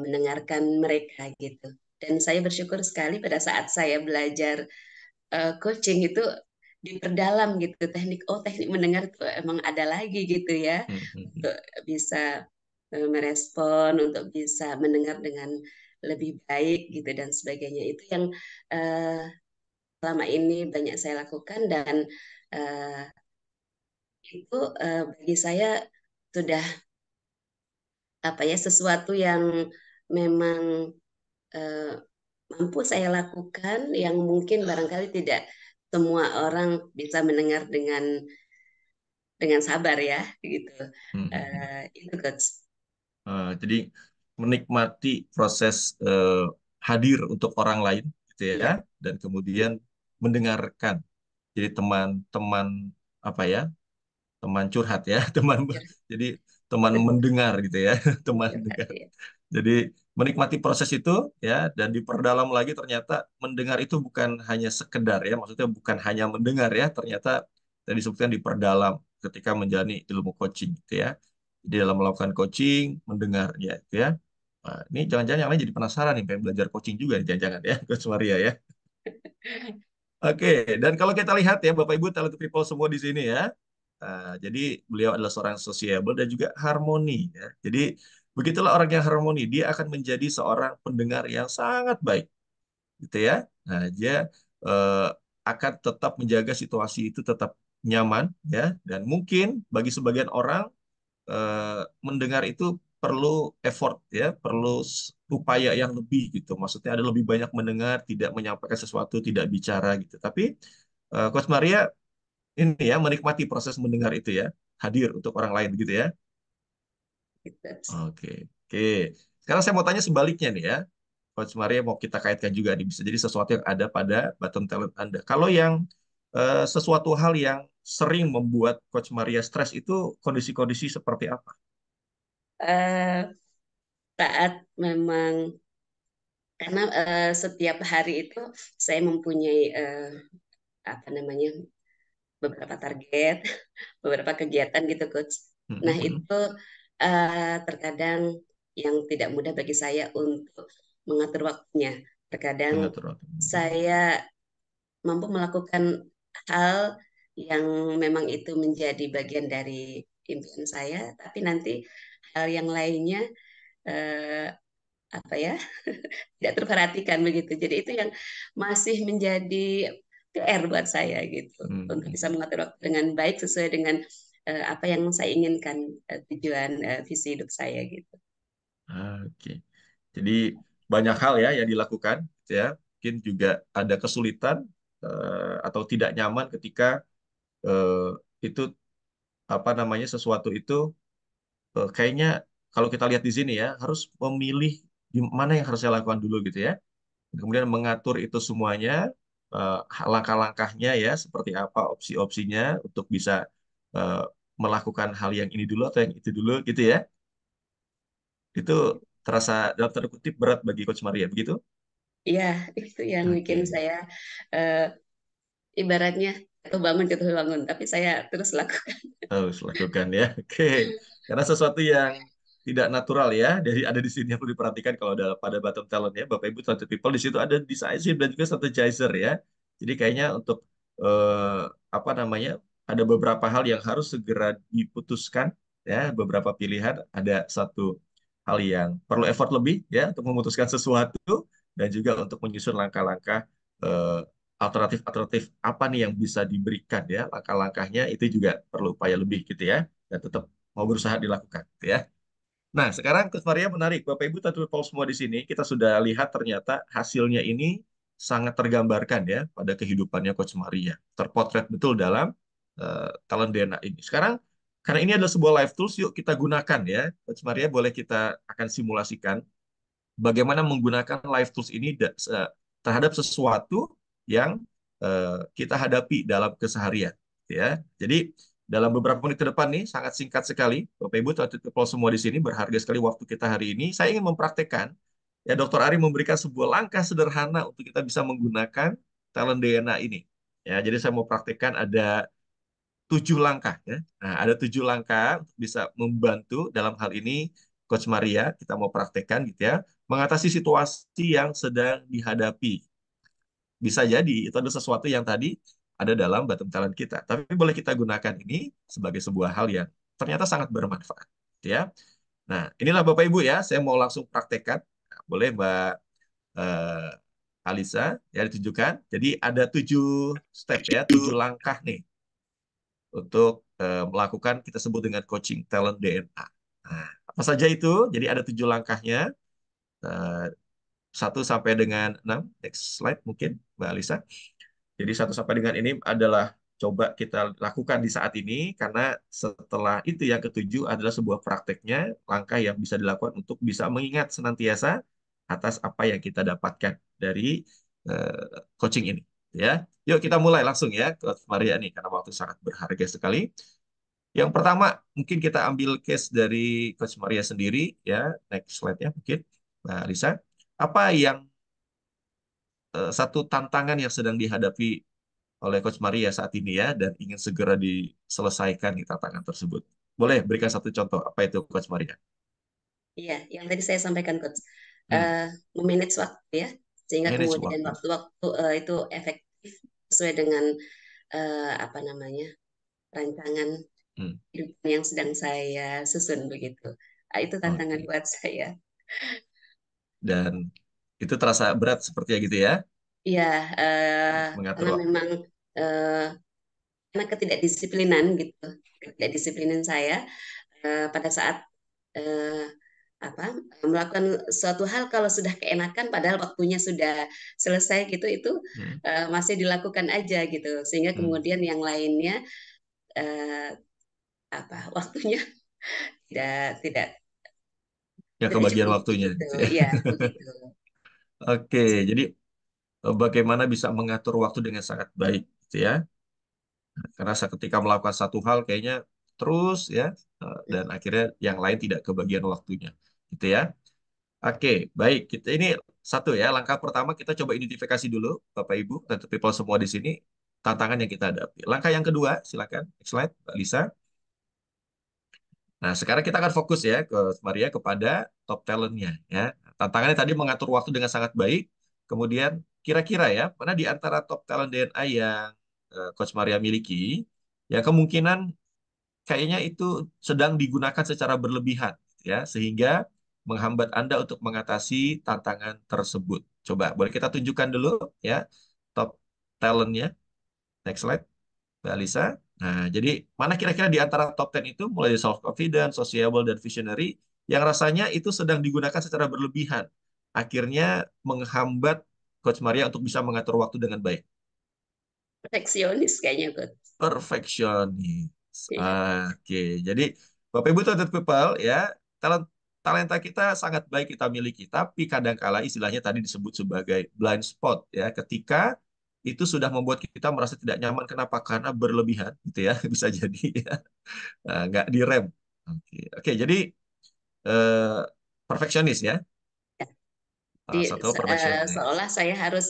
mendengarkan mereka gitu. Dan saya bersyukur sekali pada saat saya belajar coaching itu diperdalam gitu teknik mendengar itu emang ada lagi gitu ya, untuk bisa merespon, untuk bisa mendengar dengan lebih baik gitu dan sebagainya. Itu yang selama ini banyak saya lakukan, dan itu bagi saya sudah apa ya, sesuatu yang memang mampu saya lakukan, yang mungkin barangkali tidak semua orang bisa mendengar dengan sabar ya gitu. Itu coach. Jadi menikmati proses hadir untuk orang lain gitu ya, dan kemudian mendengarkan. Jadi teman-teman apa ya, teman curhat ya, jadi teman mendengar gitu ya, teman mendengar. Jadi menikmati proses itu ya, dan diperdalam lagi ternyata mendengar itu bukan hanya sekedar ya, maksudnya bukan hanya mendengar ya, ternyata tadi disebutkan diperdalam ketika menjalani ilmu coaching gitu ya. Jadi dalam melakukan coaching, mendengar ya gitu ya. Nah, ini jangan-jangan yang lain jadi penasaran nih, pengen belajar coaching juga nih, jangan-jangan ya, Coach Maria ya. Oke, dan kalau kita lihat ya Bapak Ibu talented people semua di sini ya. Jadi beliau adalah seorang sociable dan juga harmoni ya. Jadi Begitulah orang yang harmoni, dia akan menjadi seorang pendengar yang sangat baik, gitu ya. Nah, dia eh, akan tetap menjaga situasi itu tetap nyaman, ya. Dan mungkin bagi sebagian orang mendengar itu perlu effort, ya, perlu upaya yang lebih gitu. Maksudnya ada lebih banyak mendengar, tidak menyampaikan sesuatu, tidak bicara gitu. Tapi Coach Maria ini ya menikmati proses mendengar itu ya, hadir untuk orang lain begitu ya. Gitu. Oke, oke. Sekarang saya mau tanya sebaliknya nih ya. Coach Maria mau kita kaitkan juga nih, bisa jadi sesuatu yang ada pada bottom talent Anda. Kalau yang sesuatu hal yang sering membuat Coach Maria stres itu kondisi-kondisi seperti apa? Eh, Saat memang karena setiap hari itu saya mempunyai apa namanya beberapa target, beberapa kegiatan gitu, Coach. Nah, Mhm. itu terkadang yang tidak mudah bagi saya untuk mengatur waktunya. Terkadang Mengatur waktu. saya mampu melakukan hal yang memang itu menjadi bagian dari impian saya, tapi nanti hal yang lainnya eh, apa ya tidak terperhatikan begitu. Jadi itu yang masih menjadi PR buat saya gitu untuk Mhm. bisa mengatur waktu dengan baik sesuai dengan apa yang saya inginkan tujuan visi hidup saya gitu. Oke. Jadi banyak hal ya yang dilakukan, gitu ya. Mungkin juga ada kesulitan atau tidak nyaman ketika eh, itu apa namanya sesuatu itu kayaknya kalau kita lihat di sini ya harus memilih di mana yang harus saya lakukan dulu gitu ya. Kemudian mengatur itu semuanya, eh, langkah-langkahnya ya seperti apa opsi-opsinya untuk bisa eh, melakukan hal yang ini dulu atau yang itu dulu gitu ya. Itu terasa dalam tanda kutip berat bagi Coach Maria begitu? Iya, itu yang bikin Oke. saya eh, ibaratnya jatuh bangun, tapi saya terus lakukan. Harus lakukan ya. Oke. Karena sesuatu yang tidak natural ya, dari ada di sini yang perlu diperhatikan kalau ada pada bottom talent ya, Bapak Ibu talented people di situ ada decisive dan juga strategizer ya. Jadi kayaknya untuk eh, apa namanya? Ada beberapa hal yang harus segera diputuskan ya, beberapa pilihan, ada satu hal yang perlu effort lebih ya untuk memutuskan sesuatu dan juga untuk menyusun langkah-langkah eh, alternatif-alternatif apa nih yang bisa diberikan ya langkah-langkahnya itu juga perlu upaya lebih gitu ya dan tetap mau berusaha dilakukan gitu ya. Nah sekarang Coach Maria menarik Bapak Ibu tentu Paul semua di sini kita sudah lihat ternyata hasilnya ini sangat tergambarkan ya pada kehidupannya Coach Maria terpotret betul dalam talent DNA ini. Sekarang karena ini adalah sebuah live tools yuk kita gunakan ya Coach Maria boleh kita akan simulasikan bagaimana menggunakan live tools ini terhadap sesuatu yang kita hadapi dalam keseharian ya. Jadi dalam beberapa menit ke depan nih sangat singkat sekali Bapak Ibu people semua di sini berharga sekali waktu kita hari ini. Saya ingin mempraktekkan ya Dr. Ari memberikan sebuah langkah sederhana untuk kita bisa menggunakan talent DNA ini. Ya, jadi saya mau praktekkan ada 7 langkah ya. Nah, ada 7 langkah untuk bisa membantu dalam hal ini Coach Maria kita mau praktekkan gitu ya, mengatasi situasi yang sedang dihadapi. Bisa jadi itu ada sesuatu yang tadi ada dalam bottom talent kita, tapi boleh kita gunakan ini sebagai sebuah hal yang ternyata sangat bermanfaat, gitu ya. Nah, inilah Bapak Ibu ya, saya mau langsung praktekkan. Nah, boleh Mbak Alisa ya ditunjukkan. Jadi ada 7 step ya, 7 langkah nih untuk melakukan kita sebut dengan coaching talent DNA. Nah, apa saja itu? Jadi ada 7 langkahnya, eh, 1 sampai dengan 6. Next slide mungkin, Mbak Alisa. Jadi 1 sampai dengan ini adalah coba kita lakukan di saat ini, karena setelah itu yang ketujuh adalah sebuah prakteknya, langkah yang bisa dilakukan untuk bisa mengingat senantiasa atas apa yang kita dapatkan dari coaching ini. Ya, yuk kita mulai langsung ya, Coach Maria nih, karena waktu sangat berharga sekali. Yang pertama, mungkin kita ambil case dari Coach Maria sendiri, ya. Next slide-nya mungkin, Mbak Lisa. Apa yang satu tantangan yang sedang dihadapi oleh Coach Maria saat ini ya, dan ingin segera diselesaikan di tantangan tersebut? Boleh berikan satu contoh, apa itu Coach Maria? Iya, yang tadi saya sampaikan, Coach. Hmm, Eh, Memanage waktu ya, sehingga manage kemudian waktu. waktu-waktu itu efektif sesuai dengan apa namanya rancangan Hmm, hidup yang sedang saya susun begitu. Itu tantangan Oke. buat saya. Dan itu terasa berat sepertinya gitu ya, Iya, mengatur karena waktu. memang eh, karena ketidakdisiplinan gitu, ketidakdisiplinan saya pada saat eh, apa melakukan suatu hal kalau sudah keenakan padahal waktunya sudah selesai gitu itu Hmm. masih dilakukan aja gitu sehingga Hmm. kemudian yang lainnya eh, waktunya tidak tidak Ya tidak kebagian cukup waktunya gitu gitu ya. ya begitu. Oke, jadi bagaimana bisa mengatur waktu dengan sangat baik gitu ya. Karena ketika melakukan satu hal kayaknya terus ya, dan akhirnya yang lain tidak kebagian waktunya gitu ya. Oke, baik. Kita ini satu ya. Langkah pertama kita coba identifikasi dulu, Bapak Ibu dan people semua di sini, tantangan yang kita hadapi. Langkah yang kedua, silakan. Next slide, Mbak Lisa. Nah, sekarang kita akan fokus ya ke Maria kepada top talentnya ya. Tantangannya tadi mengatur waktu dengan sangat baik. Kemudian kira-kira ya, mana di antara top talent DNA yang Coach Maria miliki, ya kemungkinan kayaknya itu sedang digunakan secara berlebihan ya, sehingga menghambat Anda untuk mengatasi tantangan tersebut. Coba boleh kita tunjukkan dulu ya top talentnya. Next slide, Mbak Alisa. Nah, jadi mana kira-kira di antara top 10 itu mulai dari self confident, sociable dan visionary yang rasanya itu sedang digunakan secara berlebihan. Akhirnya menghambat Coach Maria untuk bisa mengatur waktu dengan baik. Perfeksionis kayaknya Coach. Perfeksionis. Iya. Oke, jadi Bapak Ibu talented people ya, talenta kita sangat baik kita miliki, tapi kadangkala istilahnya tadi disebut sebagai blind spot ya, ketika itu sudah membuat kita merasa tidak nyaman. Kenapa? Karena berlebihan, gitu ya, bisa jadi ya, nggak direm. Oke, oke, jadi eh, perfeksionis ya, Jadi satu perfeksionis. seolah saya harus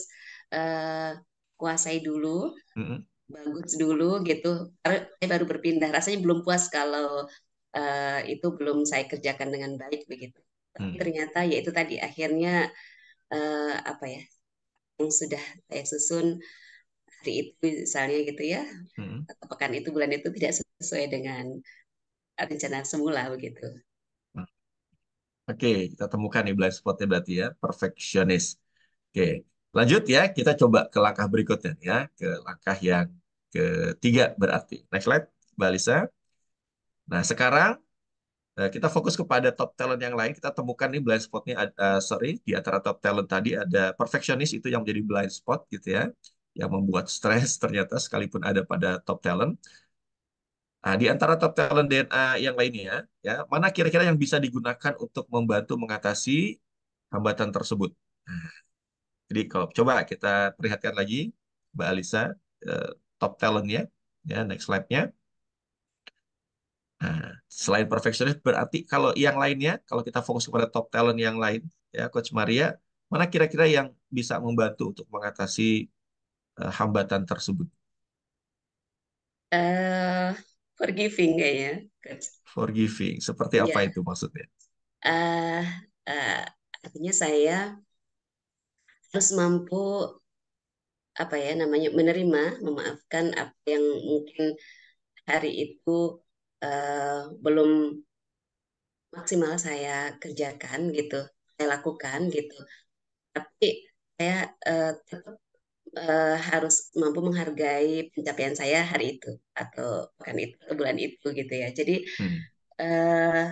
eh, kuasai dulu, Mm-mm. bagus dulu gitu. Karena saya baru berpindah, rasanya belum puas kalau itu belum saya kerjakan dengan baik begitu. Tapi Hmm. ternyata ya itu tadi akhirnya yang sudah saya susun hari itu misalnya gitu ya, Hmm. atau pekan itu bulan itu tidak sesuai dengan rencana semula begitu. Oke, kita temukan nih blind spotnya berarti ya, perfeksionis. Oke, lanjut ya, kita coba ke langkah berikutnya ya, ke langkah yang ketiga berarti. Next slide, Mbak Lisa. Nah, sekarang kita fokus kepada top talent yang lain. Kita temukan nih blind spotnya, sorry, di antara top talent tadi ada perfeksionis itu yang menjadi blind spot gitu ya, yang membuat stres ternyata sekalipun ada pada top talent. Nah, di antara top talent DNA yang lainnya, ya, mana kira-kira yang bisa digunakan untuk membantu mengatasi hambatan tersebut? Nah, jadi kalau coba kita perlihatkan lagi, Mbak Alisa, eh, top talentnya, ya, next slide-nya. Nah, selain perfeksionis, berarti kalau yang lainnya, kalau kita fokus kepada top talent yang lain, ya, Coach Maria, mana kira-kira yang bisa membantu untuk mengatasi hambatan tersebut? eh Forgiving kayaknya, Coach. Forgiving, seperti apa Iya, itu maksudnya? eh artinya saya harus mampu menerima, memaafkan apa yang mungkin hari itu belum maksimal saya kerjakan gitu, saya lakukan gitu. Tapi saya tetap harus mampu menghargai pencapaian saya hari itu atau pekan itu atau bulan itu gitu ya. Jadi Hmm. eh,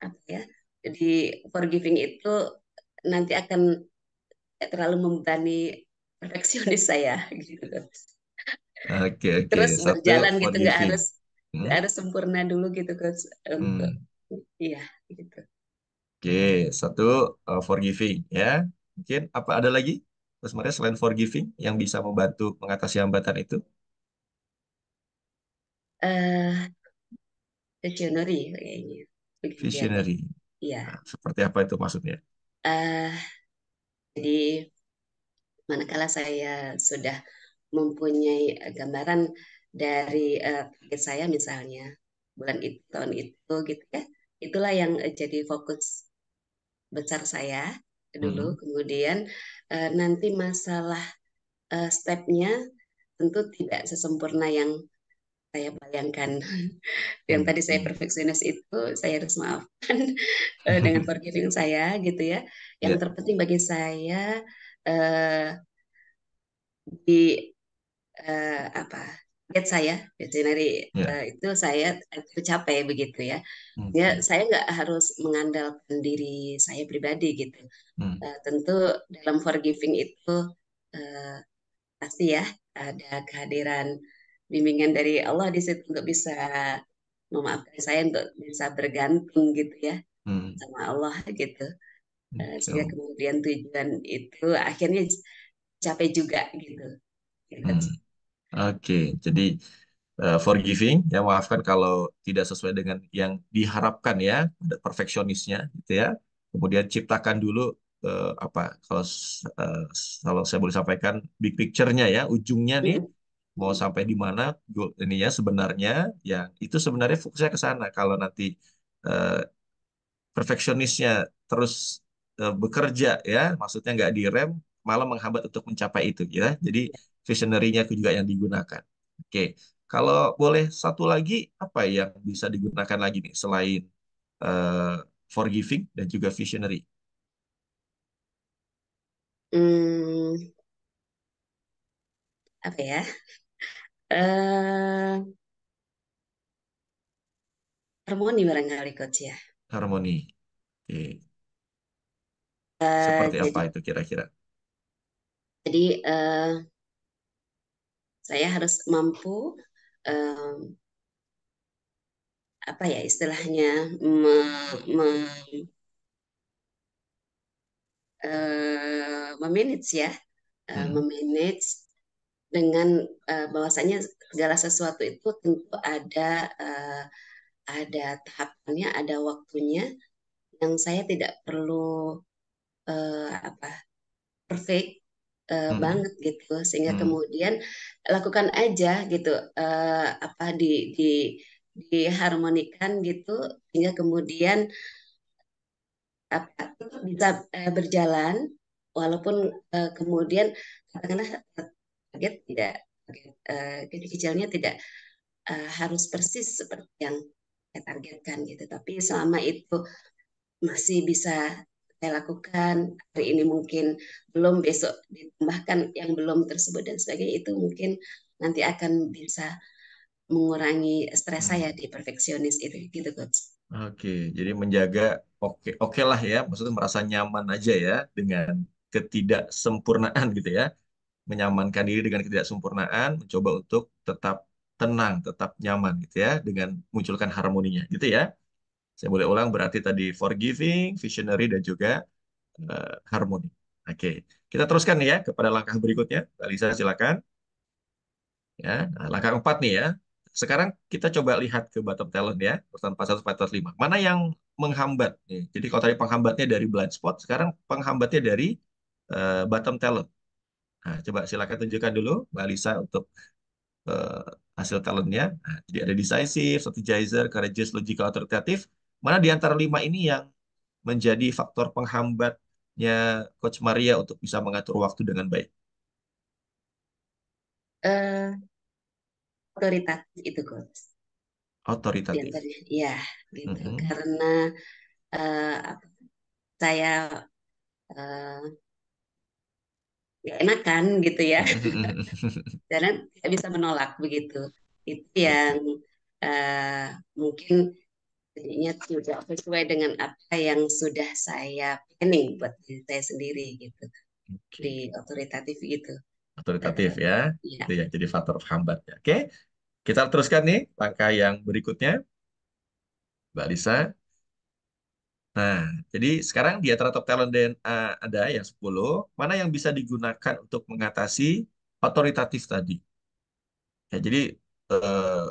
apa ya? Jadi forgiving itu nanti akan tidak terlalu membebani perfeksionis saya gitu. Oke, oke. Terus Satu, berjalan gitu forgiving. Hmm. nggak harus sempurna dulu gitu Coach untuk Hmm. iya gitu. Oke, satu, forgiving ya. Mungkin apa ada lagi? Terus Maria selain forgiving yang bisa membantu mengatasi hambatan itu? eh Visionary kayaknya begitu ya Coach. Visionary. Iya. Nah, seperti apa itu maksudnya? eh jadi manakala saya sudah mempunyai gambaran dari target saya misalnya bulan itu tahun itu gitu ya, itulah yang jadi fokus besar saya dulu. Hmm. Kemudian nanti masalah stepnya tentu tidak sesempurna yang saya bayangkan. Yang Hmm, tadi saya hmm. perfeksionis itu saya harus maafkan dengan forgiving saya gitu ya. Yang Ya, terpenting bagi saya eh, di apa target saya dari ya. itu saya tercapai begitu ya. Ya Oke. saya nggak harus mengandalkan diri saya pribadi gitu. Hmm, Tentu dalam forgiving itu eh, pasti ya ada kehadiran bimbingan dari Allah di situ untuk bisa memaafkan saya untuk bisa bergantung gitu ya hmm. sama Allah gitu. Sehingga Oke. kemudian tujuan itu akhirnya capai juga gitu. Gitu. Hmm. Oke, jadi forgiving, ya maafkan kalau tidak sesuai dengan yang diharapkan ya, ada perfeksionisnya gitu ya. Kemudian ciptakan dulu apa kalau saya boleh sampaikan big picture-nya ya, ujungnya nih Mm, mau mm, sampai di mana ini ya sebenarnya, yang itu sebenarnya fokusnya ke sana. Kalau nanti eh, perfeksionisnya terus bekerja ya, maksudnya nggak direm, malah menghambat untuk mencapai itu ya. Jadi visionary-nya itu juga yang digunakan. Oke, kalau boleh satu lagi apa yang bisa digunakan lagi nih selain eh, forgiving dan juga visionary? mm, apa ya? eh Harmoni barangkali coach ya. Harmoni. Oke, Eh, seperti apa jadi itu kira-kira? jadi saya harus mampu em, apa ya istilahnya me- memanage ya, Hmm, memanage dengan bahwasanya segala sesuatu itu tentu eh, ada tahapannya, ada waktunya yang saya tidak perlu apa perfect hmm, banget gitu sehingga hmm, kemudian lakukan aja gitu apa di diharmonikan gitu sehingga kemudian apa tetap bisa berjalan walaupun kemudian katakanlah target tidak kecilnya tidak harus persis seperti yang saya targetkan gitu tapi selama itu masih bisa saya lakukan hari ini mungkin belum besok ditambahkan yang belum tersebut dan sebagainya itu mungkin nanti akan bisa mengurangi stres saya hmm. di perfeksionis itu gitu coach. Oke, jadi menjaga oke oke lah ya, maksudnya merasa nyaman aja ya dengan ketidaksempurnaan gitu ya, menyamankan diri dengan ketidaksempurnaan, mencoba untuk tetap tenang, tetap nyaman gitu ya, dengan munculkan harmoninya gitu ya. Saya boleh ulang berarti tadi forgiving, visionary dan juga harmoni. Oke, kita teruskan nih ya kepada langkah berikutnya. Mbak Lisa silakan. Ya, nah, langkah keempat nih ya. Sekarang kita coba lihat ke bottom talent ya, urutan 41 sampai 45. Mana yang menghambat nih? Jadi kalau tadi penghambatnya dari blind spot, sekarang penghambatnya dari bottom talent. Nah, coba silakan tunjukkan dulu Mbak Lisa untuk eh, hasil talentnya. Nah, jadi ada decisive, strategizer, courageous, logical, authoritative. Mana di antara lima ini yang menjadi faktor penghambatnya Coach Maria untuk bisa mengatur waktu dengan baik? eh Otoritatif itu coach di Otoritatif. antaranya ya gitu Mhm. karena apa, saya eh, nggak enakan gitu ya karena tidak bisa menolak begitu itu yang Oke, eh, mungkin jadinya tidak sesuai dengan apa yang sudah saya planning buat diri saya sendiri gitu di oke. otoritatif gitu. Otoritatif Eh, ya. ya Itu yang jadi faktor penghambatnya. Oke, kita teruskan nih langkah yang berikutnya, Mbak Lisa. Nah, jadi sekarang di antara top talent DNA ada yang 10, mana yang bisa digunakan untuk mengatasi otoritatif tadi? Ya, jadi eh,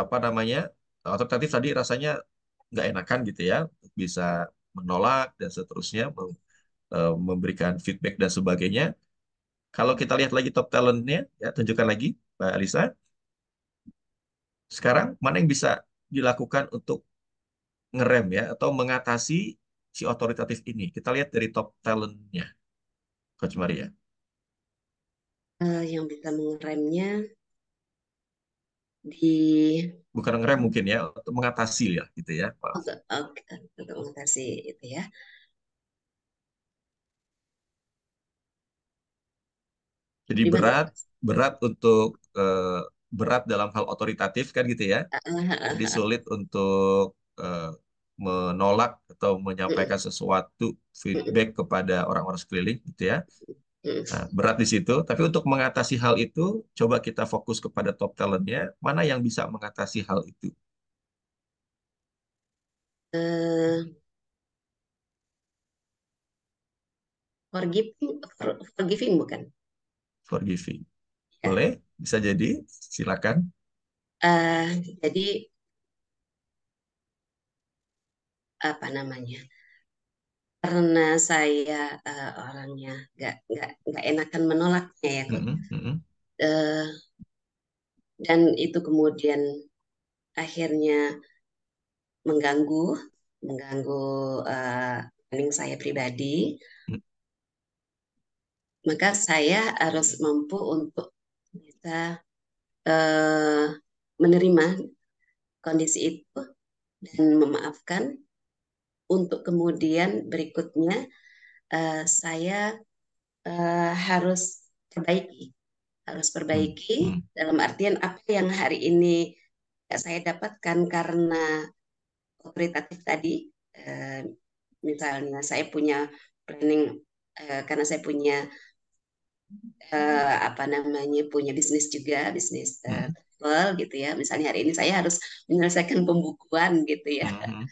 apa namanya? Otoritatif tadi rasanya nggak enakan gitu ya, bisa menolak dan seterusnya, memberikan feedback dan sebagainya. Kalau kita lihat lagi top talentnya, ya tunjukkan lagi, Mbak Lisa. Sekarang mana yang bisa dilakukan untuk ngerem ya atau mengatasi si otoritatif ini? Kita lihat dari top talentnya, Coach Maria. yang bisa mengeremnya di Bukan ngerem mungkin ya, untuk mengatasi ya gitu ya. Maaf. untuk mengatasi itu ya. Jadi Gimana? berat, berat untuk berat dalam hal otoritatif kan gitu ya. Jadi sulit untuk menolak atau menyampaikan sesuatu feedback kepada orang-orang sekeliling gitu ya. Nah, berat di situ. Tapi untuk mengatasi hal itu, coba kita fokus kepada top talentnya. Mana yang bisa mengatasi hal itu? Eh, forgiving bukan? Forgiving. Ya. Boleh? Bisa jadi? Silakan. Eh, jadi apa namanya? Karena saya orangnya nggak enakan menolaknya ya, Coach. Mm-mm, mm-mm, Eh, dan itu kemudian akhirnya mengganggu mengganggu planning saya pribadi, mm, maka saya harus mampu untuk bisa eh, menerima kondisi itu dan memaafkan untuk kemudian berikutnya saya harus perbaiki, mm, mm, dalam artian apa yang hari ini saya dapatkan karena otoritatif tadi, eh, misalnya saya punya planning karena saya punya apa namanya punya bisnis juga, bisnis mm, travel gitu ya. Misalnya hari ini saya harus menyelesaikan pembukuan gitu ya. mm,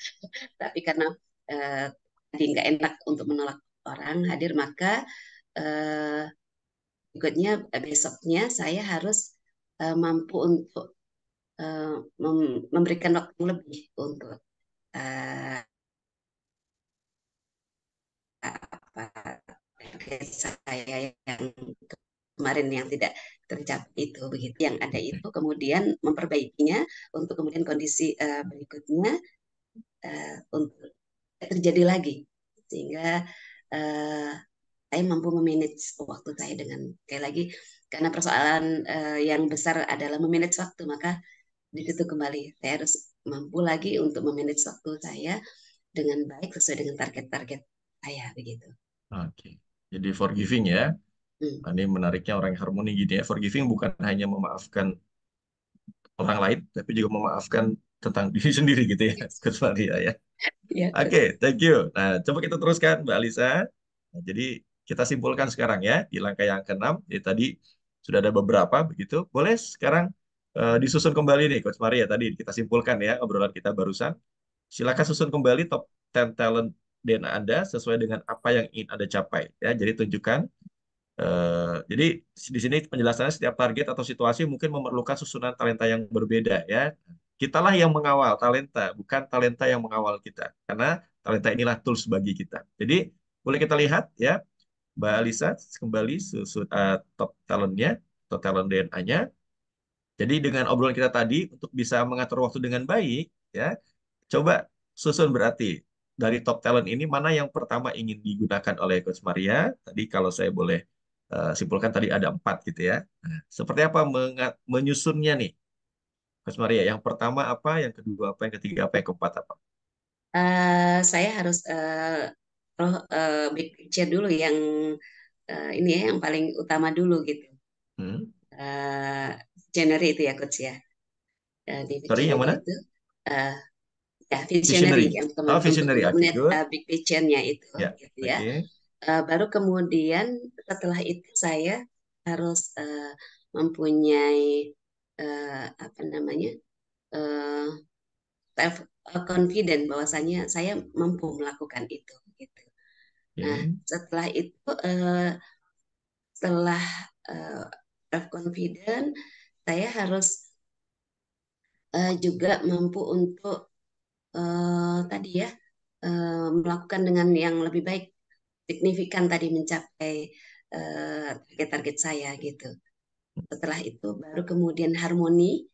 Tapi karena eh, tadi nggak enak untuk menolak orang hadir, maka eh, berikutnya besoknya saya harus mampu untuk memberikan waktu lebih untuk eh, apa target saya yang kemarin yang tidak tercapai itu begitu, yang ada oke. itu kemudian memperbaikinya untuk kemudian kondisi berikutnya untuk terjadi lagi, sehingga uh, saya mampu memanage waktu saya dengan sekali lagi, karena persoalan yang besar adalah memanage waktu, maka di situ kembali saya harus mampu lagi untuk memanage waktu saya dengan baik sesuai dengan target-target saya begitu. Oke. Jadi forgiving ya. Hmm. Nah, ini menariknya orang yang harmoni gini ya. Forgiving bukan hanya memaafkan orang lain, tapi juga memaafkan tentang diri sendiri gitu ya, Coach Maria ya. Ya, Oke, thank you. Nah, coba kita teruskan, Mbak Alisa. Nah, jadi kita simpulkan sekarang ya di langkah yang keenam. Jadi tadi sudah ada beberapa begitu. Boleh sekarang disusun kembali nih, Coach Maria. Tadi kita simpulkan ya obrolan kita barusan. Silakan susun kembali top 10 talent DNA Anda sesuai dengan apa yang ingin Anda capai. Ya, jadi tunjukkan. Jadi di sini penjelasannya setiap target atau situasi mungkin memerlukan susunan talenta yang berbeda ya. Kitalah yang mengawal talenta, bukan talenta yang mengawal kita. Karena talenta inilah tools bagi kita. Jadi boleh kita lihat ya, Mbak Alisa kembali susun top talentnya, atau talent DNA-nya. Jadi dengan obrolan kita tadi untuk bisa mengatur waktu dengan baik, ya, coba susun berarti dari top talent ini mana yang pertama ingin digunakan oleh Coach Maria. Tadi kalau saya boleh simpulkan tadi ada 4 gitu ya. Nah, seperti apa menyusunnya nih, Coach Maria? Yang pertama apa, yang kedua apa, yang ketiga apa, yang keempat apa? Saya harus big picture dulu yang ini ya, yang paling utama dulu gitu. Hmm. Uh, Visionary itu ya coach ya. Di Sorry, yang visionary mana? itu uh, ya visionary Visionary. yang Oh, untuk visionary. Oke, melihat good. big picture-nya itu Ya, gitu ya. oke. Baru kemudian setelah itu saya harus mempunyai apa namanya uh, self confident bahwasanya saya mampu melakukan itu gitu. Nah, Oke. setelah itu setelah uh, self confident saya harus juga mampu untuk tadi ya melakukan dengan yang lebih baik, signifikan tadi mencapai target-target saya gitu. Setelah itu baru kemudian harmoni,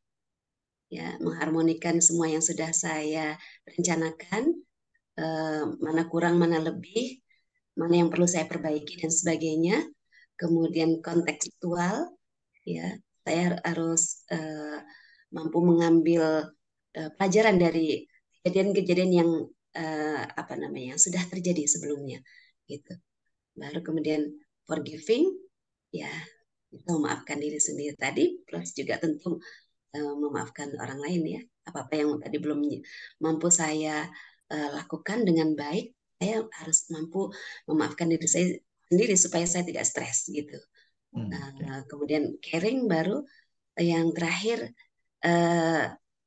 ya mengharmonikan semua yang sudah saya rencanakan, mana kurang mana lebih, mana yang perlu saya perbaiki dan sebagainya. Kemudian kontekstual, ya saya harus mampu mengambil pelajaran dari kejadian-kejadian yang apa namanya yang sudah terjadi sebelumnya gitu. Baru kemudian forgiving, ya itu memaafkan diri sendiri tadi, plus juga tentu memaafkan orang lain ya. Apa-apa yang tadi belum mampu saya lakukan dengan baik, saya harus mampu memaafkan diri saya sendiri supaya saya tidak stres gitu. Kemudian caring baru yang terakhir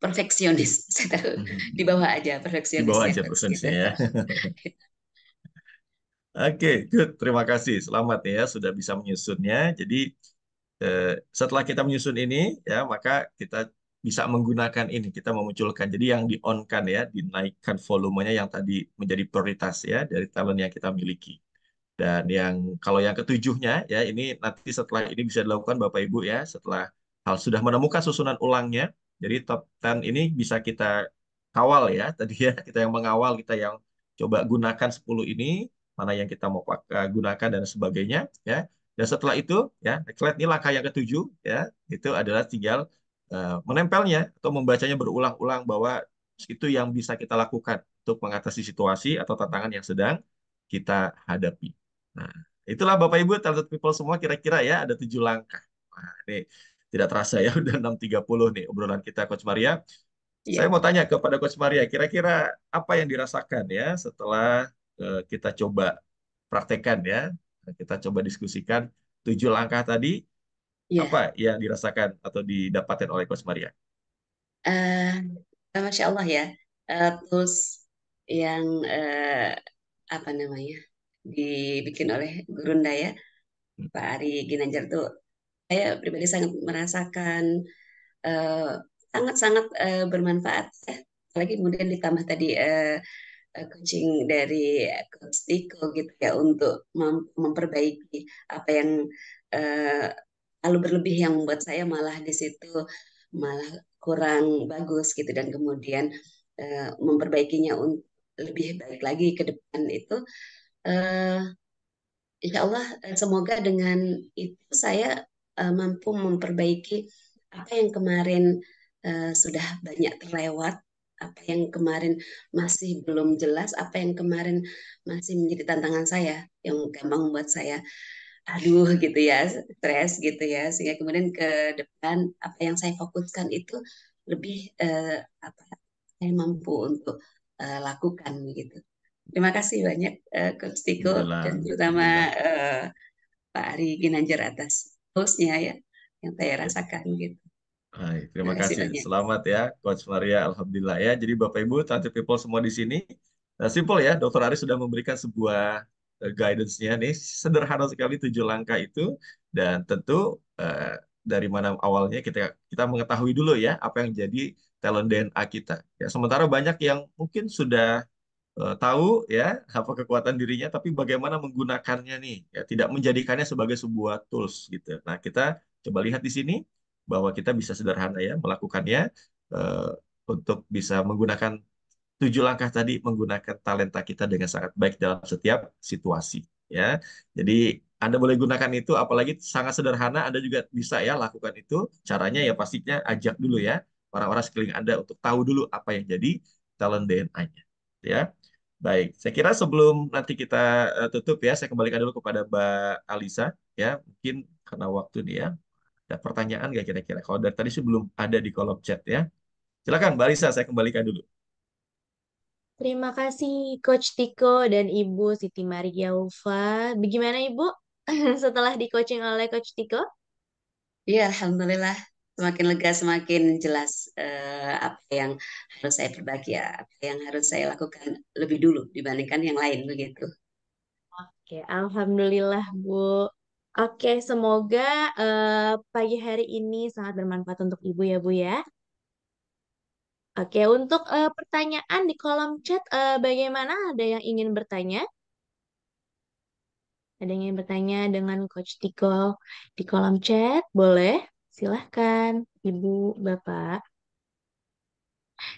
perfeksionis. Saya taruh di bawah aja Di bawah perfeksionisnya aja Coach, gitu. prosesnya ya. Oke, good. Terima kasih. Selamat ya sudah bisa menyusunnya. Jadi setelah kita menyusun ini ya, maka kita bisa menggunakan ini. Kita memunculkan. Jadi yang di-on-kan ya, dinaikkan volumenya yang tadi menjadi prioritas ya dari talent yang kita miliki. Dan yang kalau yang ketujuhnya ya ini nanti setelah ini bisa dilakukan Bapak Ibu ya setelah hal sudah menemukan susunan ulangnya. Jadi top 10 ini bisa kita kawal ya tadi ya kita yang mengawal kita yang coba gunakan 10 ini mana yang kita mau gunakan dan sebagainya ya. Dan setelah itu ya ini langkah yang ketujuh ya itu adalah tinggal menempelnya atau membacanya berulang-ulang bahwa itu yang bisa kita lakukan untuk mengatasi situasi atau tantangan yang sedang kita hadapi. Nah, itulah Bapak Ibu, talented people semua kira-kira ya ada 7 langkah. Nah, ini tidak terasa ya udah 6.30 nih obrolan kita Coach Maria. Saya Iya. mau tanya kepada Coach Maria, kira-kira apa yang dirasakan ya setelah kita coba praktekkan ya, kita coba diskusikan 7 langkah tadi, apa Iya. yang dirasakan atau didapatkan oleh Coach Maria? Eh, Masya Allah ya, tools yang apa namanya dibikin oleh Gurunda ya, Pak Ari Ginanjar tuh saya pribadi sangat merasakan eh, sangat-sangat bermanfaat ya. Apalagi kemudian ditambah tadi coaching dari Coach Tiko gitu ya untuk memperbaiki apa yang eh, lalu berlebih yang membuat saya malah di situ malah kurang bagus gitu dan kemudian memperbaikinya untuk lebih baik lagi ke depan itu eh, Insya Allah semoga dengan itu saya mampu memperbaiki apa yang kemarin sudah banyak terlewat, apa yang kemarin masih belum jelas, apa yang kemarin masih menjadi tantangan saya yang gampang membuat saya aduh gitu ya, stres gitu ya, sehingga kemudian ke depan apa yang saya fokuskan itu lebih apa saya mampu untuk lakukan gitu. Terima kasih banyak Coach Tiko Alhamdulillah, dan terutama Alhamdulillah. Pak Ari Ginanjar atas hostnya ya yang saya Ya. rasakan gitu. Hai, Terima terima kasih kasih. banyak. Selamat ya, Coach Maria. Alhamdulillah ya. Jadi Bapak Ibu, talented people semua di sini. Nah, simple ya, Dokter Aris sudah memberikan sebuah guidance-nya nih. Sederhana sekali 7 langkah itu. Dan tentu dari mana awalnya kita kita mengetahui dulu ya apa yang jadi talent DNA kita. Ya, sementara banyak yang mungkin sudah tahu ya apa kekuatan dirinya, tapi bagaimana menggunakannya nih, ya tidak menjadikannya sebagai sebuah tools gitu. Nah, kita coba lihat di sini bahwa kita bisa sederhana ya melakukannya eh, untuk bisa menggunakan 7 langkah tadi, menggunakan talenta kita dengan sangat baik dalam setiap situasi ya. Jadi Anda boleh gunakan itu, apalagi sangat sederhana, Anda juga bisa ya lakukan itu. Caranya ya pastinya ajak dulu ya orang-orang sekeliling Anda untuk tahu dulu apa yang jadi talent DNA-nya. Ya, baik. Saya kira sebelum nanti kita tutup ya, saya kembalikan dulu kepada Mbak Alisa ya. Mungkin karena waktu nih ya. Ada pertanyaan nggak kira-kira? Kalau dari tadi sih belum ada di kolom chat ya. Silakan Mbak Alisa, saya kembalikan dulu. Terima kasih Coach Tiko dan Ibu Siti Maria Ulfa. Bagaimana Ibu setelah di-coaching oleh Coach Tiko? Iya, Alhamdulillah semakin lega, semakin jelas apa yang harus saya perbaiki ya, apa yang harus saya lakukan lebih dulu dibandingkan yang lain begitu. Oke, Alhamdulillah Bu. Oke, semoga pagi hari ini sangat bermanfaat untuk Ibu ya Bu ya. Oke, untuk pertanyaan di kolom chat, bagaimana? Ada yang ingin bertanya? Ada yang ingin bertanya dengan Coach Tiko di kolom chat? Boleh? Silahkan, Ibu, Bapak.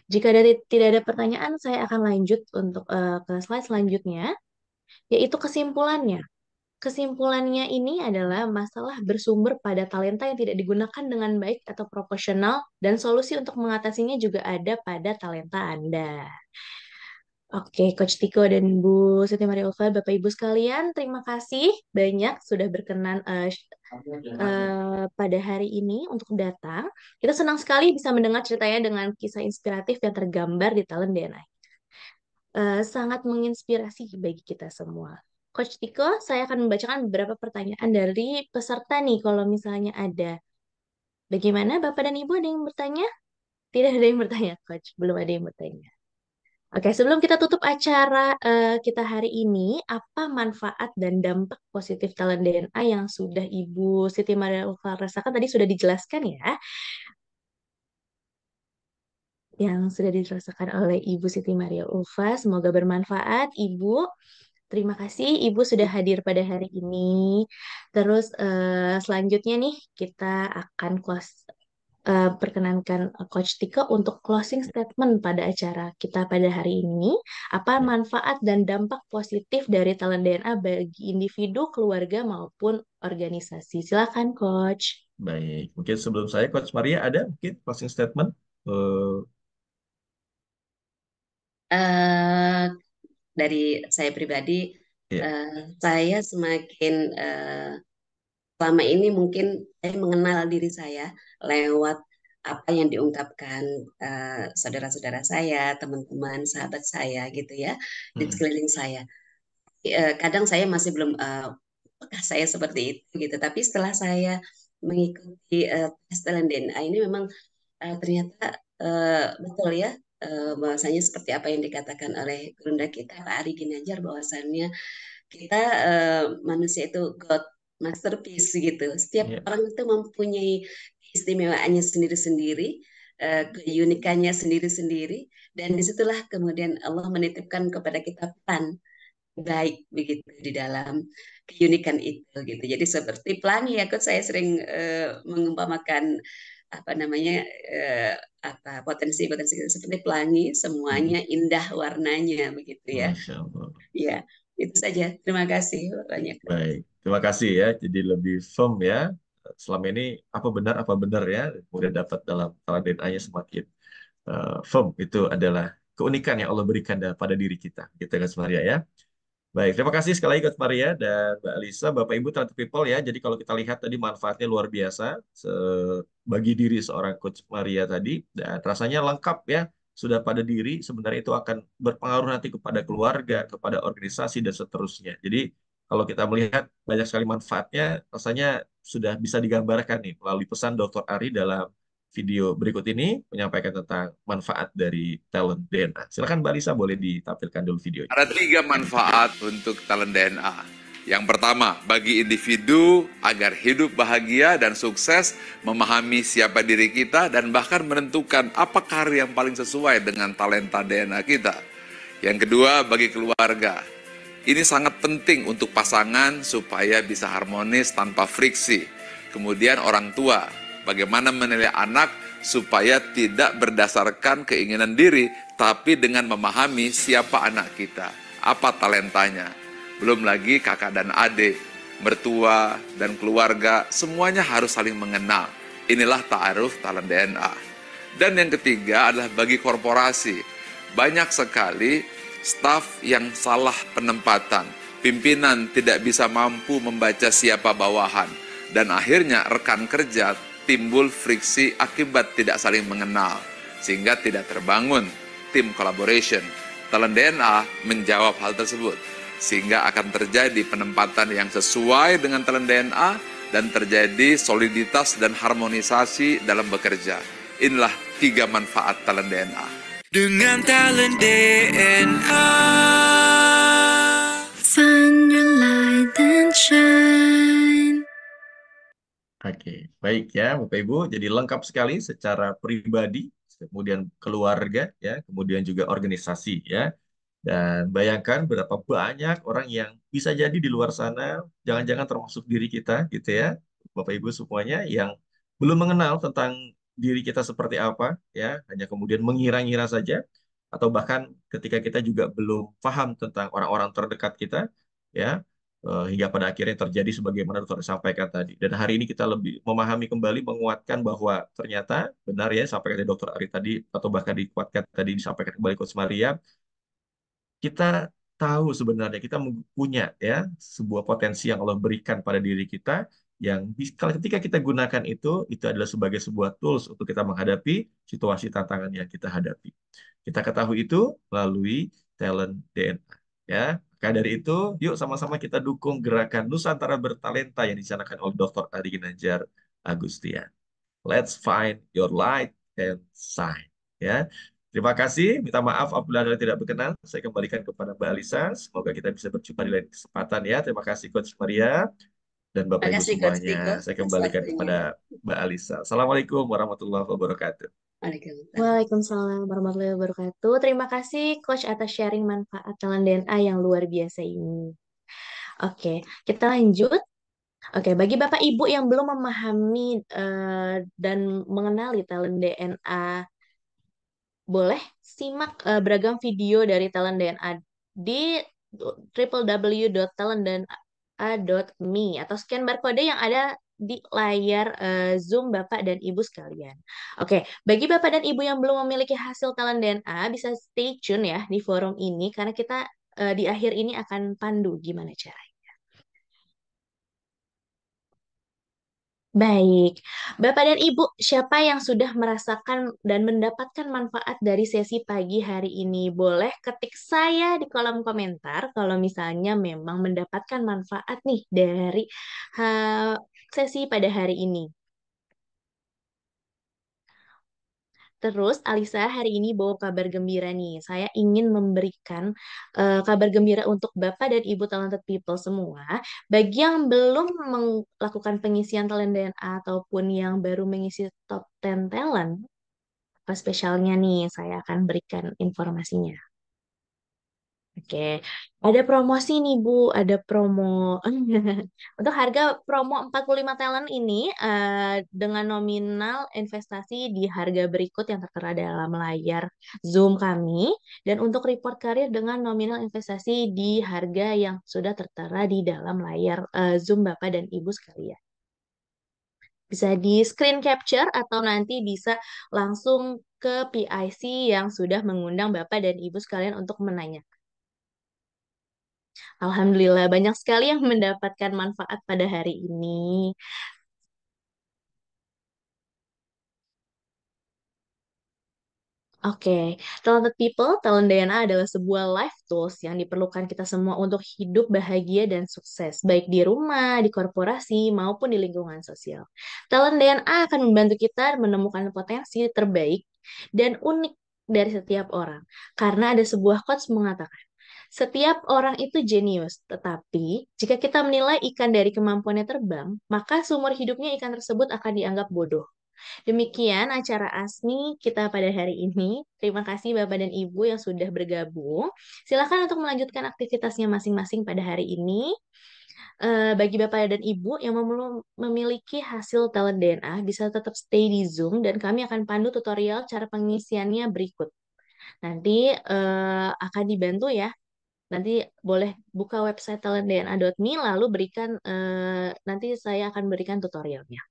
Jika tidak ada pertanyaan, saya akan lanjut untuk ke slide selanjutnya, yaitu kesimpulannya. kesimpulannya ini adalah masalah bersumber pada talenta yang tidak digunakan dengan baik atau proporsional, dan solusi untuk mengatasinya juga ada pada talenta Anda. Oke, Coach Tiko dan Bu Siti Maria Ulfa, Bapak Ibu sekalian, terima kasih banyak sudah berkenan pada hari ini untuk datang. Kita senang sekali bisa mendengar ceritanya dengan kisah inspiratif yang tergambar di Talent DNA. Sangat menginspirasi bagi kita semua. Coach Tiko, saya akan membacakan beberapa pertanyaan dari peserta nih, kalau misalnya ada. Bagaimana Bapak dan Ibu, ada yang bertanya? Tidak ada yang bertanya, Coach. Belum ada yang bertanya. Oke, sebelum kita tutup acara kita hari ini, apa manfaat dan dampak positif talent DNA yang sudah Ibu Siti Maria Ulfa rasakan tadi sudah dijelaskan ya? Yang sudah dirasakan oleh Ibu Siti Maria Ulfa, semoga bermanfaat, Ibu. Terima kasih Ibu sudah hadir pada hari ini. Terus selanjutnya nih kita akan perkenankan Coach Tika untuk closing statement pada acara kita pada hari ini. Apa manfaat dan dampak positif dari Talent DNA bagi individu, keluarga, maupun organisasi? Silakan, Coach. Baik, mungkin sebelum saya, Coach Maria, ada mungkin closing statement? Eh, dari saya pribadi, Ya. saya semakin selama ini mungkin saya mengenal diri saya lewat apa yang diungkapkan saudara-saudara saya, teman-teman, sahabat saya gitu ya di sekeliling saya. Kadang saya masih belum apakah saya seperti itu gitu, tapi setelah saya mengikuti tes talent DNA ini memang ternyata betul ya, bahwasanya seperti apa yang dikatakan oleh gurunda kita Pak Ari Ginanjar, bahwasannya kita manusia itu God masterpiece gitu. Setiap Ya. orang itu mempunyai keistimewaannya sendiri-sendiri, keunikannya sendiri-sendiri, dan disitulah kemudian Allah menitipkan kepada kita peran baik begitu di dalam keunikan itu gitu. Jadi seperti pelangi, aku saya sering mengumpamakan apa namanya potensi-potensi seperti pelangi, semuanya indah warnanya begitu ya. Masya Allah. Ya, itu saja. Terima kasih banyak. Baik, terima kasih ya. Jadi lebih firm ya. Selama ini apa benar ya. Kemudian dapat dalam talent DNA-nya semakin firm. Itu adalah keunikan yang Allah berikan pada diri kita. Gitu kan Maria ya. Baik, terima kasih sekali lagi Coach Maria dan Mbak Alisa, Bapak Ibu Talented People ya. Jadi kalau kita lihat tadi manfaatnya luar biasa bagi diri seorang Coach Maria tadi, dan rasanya lengkap ya. Sudah pada diri, sebenarnya itu akan berpengaruh nanti kepada keluarga, kepada organisasi dan seterusnya. Jadi kalau kita melihat banyak sekali manfaatnya, rasanya sudah bisa digambarkan nih melalui pesan Dr. Ari dalam video berikut ini menyampaikan tentang manfaat dari talent DNA. Silakan Mbak Alisa, boleh ditampilkan dulu videonya. Ada 3 manfaat untuk talent DNA. Yang pertama, bagi individu agar hidup bahagia dan sukses, memahami siapa diri kita, dan bahkan menentukan apa karir yang paling sesuai dengan talenta DNA kita. Yang kedua, bagi keluarga. Ini sangat penting untuk pasangan supaya bisa harmonis tanpa friksi. Kemudian orang tua, bagaimana menilai anak supaya tidak berdasarkan keinginan diri, tapi dengan memahami siapa anak kita, apa talentanya. Belum lagi kakak dan adik, mertua dan keluarga, semuanya harus saling mengenal. Inilah ta'aruf talent DNA. Dan yang ketiga adalah bagi korporasi. Banyak sekali staf yang salah penempatan. Pimpinan tidak bisa mampu membaca siapa bawahan. Dan akhirnya rekan kerja timbul friksi akibat tidak saling mengenal. Sehingga tidak terbangun tim collaboration. Talent DNA menjawab hal tersebut. Sehingga akan terjadi penempatan yang sesuai dengan talent DNA dan terjadi soliditas dan harmonisasi dalam bekerja. Inilah 3 manfaat talent DNA. Dengan talent DNA. Find your light and shine. Oke, baik ya Bapak Ibu. Jadi lengkap sekali secara pribadi, kemudian keluarga, ya, kemudian juga organisasi, ya. Dan bayangkan berapa banyak orang yang bisa jadi di luar sana, jangan-jangan termasuk diri kita, gitu ya, Bapak Ibu semuanya, yang belum mengenal tentang diri kita seperti apa, ya, hanya kemudian mengira-ngira saja, atau bahkan ketika kita juga belum paham tentang orang-orang terdekat kita, ya, hingga pada akhirnya terjadi sebagaimana dokter sampaikan tadi. Dan hari ini kita lebih memahami kembali, menguatkan bahwa ternyata benar ya sampaikan dari dokter Ari tadi, atau bahkan dikuatkan tadi disampaikan kembali Coach Maria, kita tahu sebenarnya kita punya ya sebuah potensi yang Allah berikan pada diri kita yang kalau ketika kita gunakan itu adalah sebagai sebuah tools untuk kita menghadapi situasi tantangan yang kita hadapi. Kita ketahui itu melalui talent DNA ya. Maka dari itu, yuk sama-sama kita dukung gerakan Nusantara Bertalenta yang dicanangkan oleh Dr. Ari Ginanjar Agustian. Let's find your light and shine ya. Terima kasih, minta maaf apabila ada yang tidak berkenan. Saya kembalikan kepada Mbak Alisa. Semoga kita bisa berjumpa di lain kesempatan ya. Terima kasih Coach Maria dan Bapak Terima Ibu kasih Coach Tiko semuanya. Saya atas kembalikan waktunya. kepada Mbak Alisa. Assalamualaikum warahmatullahi wabarakatuh. Waalaikumsalam. Waalaikumsalam warahmatullahi wabarakatuh. Terima kasih Coach atas sharing manfaat talent DNA yang luar biasa ini. Oke, kita lanjut. Oke, bagi Bapak Ibu yang belum memahami dan mengenali talent DNA, boleh simak beragam video dari talent DNA di www.talentdna.me atau scan barcode yang ada di layar Zoom Bapak dan Ibu sekalian. Oke, bagi Bapak dan Ibu yang belum memiliki hasil talent DNA, bisa stay tune ya di forum ini karena kita di akhir ini akan pandu gimana caranya. Baik, Bapak dan Ibu, siapa yang sudah merasakan dan mendapatkan manfaat dari sesi pagi hari ini? Boleh ketik saya di kolom komentar kalau misalnya memang mendapatkan manfaat nih dari sesi pada hari ini. Terus Alisa hari ini bawa kabar gembira nih. Saya ingin memberikan kabar gembira untuk Bapak dan Ibu talented people semua. Bagi yang belum melakukan pengisian talent DNA ataupun yang baru mengisi top 10 talent, apa spesialnya nih saya akan berikan informasinya. Oke, ada promosi nih Bu, ada promo. Untuk harga promo 45 talent ini dengan nominal investasi di harga berikut yang tertera dalam layar Zoom kami. Dan untuk report karir dengan nominal investasi di harga yang sudah tertera di dalam layar Zoom Bapak dan Ibu sekalian. Bisa di screen capture atau nanti bisa langsung ke PIC yang sudah mengundang Bapak dan Ibu sekalian untuk menanyakan. Alhamdulillah banyak sekali yang mendapatkan manfaat pada hari ini. Oke, Talented People, Talent DNA adalah sebuah life tools yang diperlukan kita semua untuk hidup bahagia dan sukses, baik di rumah, di korporasi, maupun di lingkungan sosial. Talent DNA akan membantu kita menemukan potensi terbaik dan unik dari setiap orang. Karena ada sebuah quotes mengatakan, setiap orang itu jenius, tetapi jika kita menilai ikan dari kemampuannya terbang, maka seumur hidupnya ikan tersebut akan dianggap bodoh. Demikian acara ASMI kita pada hari ini. Terima kasih Bapak dan Ibu yang sudah bergabung. Silakan untuk melanjutkan aktivitasnya masing-masing pada hari ini. Bagi Bapak dan Ibu yang memiliki hasil talent DNA, bisa tetap stay di Zoom dan kami akan pandu tutorial cara pengisiannya berikut. Nanti akan dibantu ya. Nanti boleh buka website talentdna.me lalu berikan nanti saya akan berikan tutorialnya.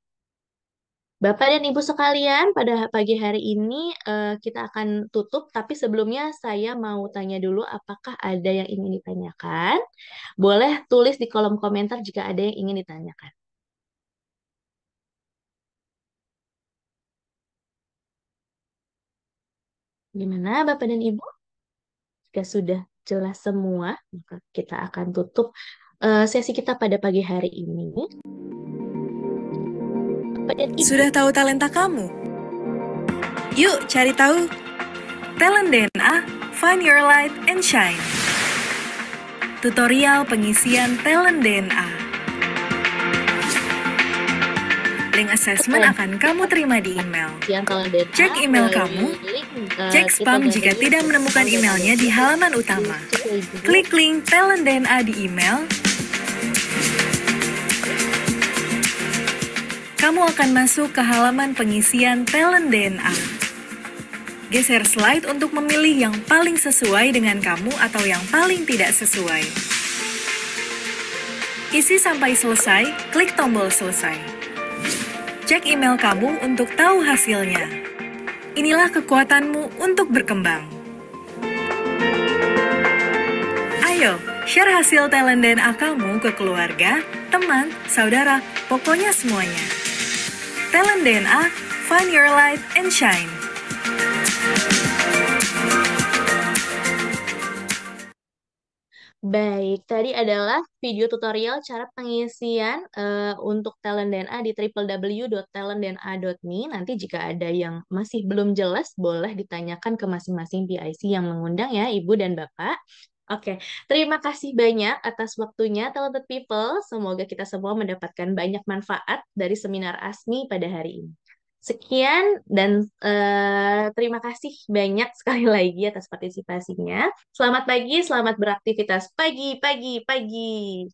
Bapak dan Ibu sekalian, pada pagi hari ini kita akan tutup, tapi sebelumnya saya mau tanya dulu apakah ada yang ingin ditanyakan. Boleh tulis di kolom komentar jika ada yang ingin ditanyakan. Gimana Bapak dan Ibu? Jika sudah jelas semua, maka kita akan tutup sesi kita pada pagi hari ini. Bapak dan Ibu, Sudah tahu talenta kamu? Yuk cari tahu. Talent DNA, find your light and shine. Tutorial pengisian talent DNA. Link assessment akan kamu terima di email. yang talent DNA Cek email melalui kamu. link, Cek kita spam bantu jika tidak menemukan emailnya di halaman utama. Klik link talent DNA di email. Kamu akan masuk ke halaman pengisian talent DNA. Geser slide untuk memilih yang paling sesuai dengan kamu atau yang paling tidak sesuai. Isi sampai selesai, klik tombol selesai. Cek email kamu untuk tahu hasilnya. Inilah kekuatanmu untuk berkembang. Ayo, share hasil talent DNA kamu ke keluarga, teman, saudara, pokoknya semuanya. Talent DNA, find your light and shine. Baik, tadi adalah video tutorial cara pengisian untuk talent DNA di www.talentdna.me. Nanti jika ada yang masih belum jelas, boleh ditanyakan ke masing-masing PIC yang mengundang ya, Ibu dan Bapak. Oke, terima kasih banyak atas waktunya, talented people. Semoga kita semua mendapatkan banyak manfaat dari seminar ASMI pada hari ini. Sekian dan terima kasih banyak sekali lagi atas partisipasinya. Selamat pagi, selamat beraktivitas pagi, pagi, pagi.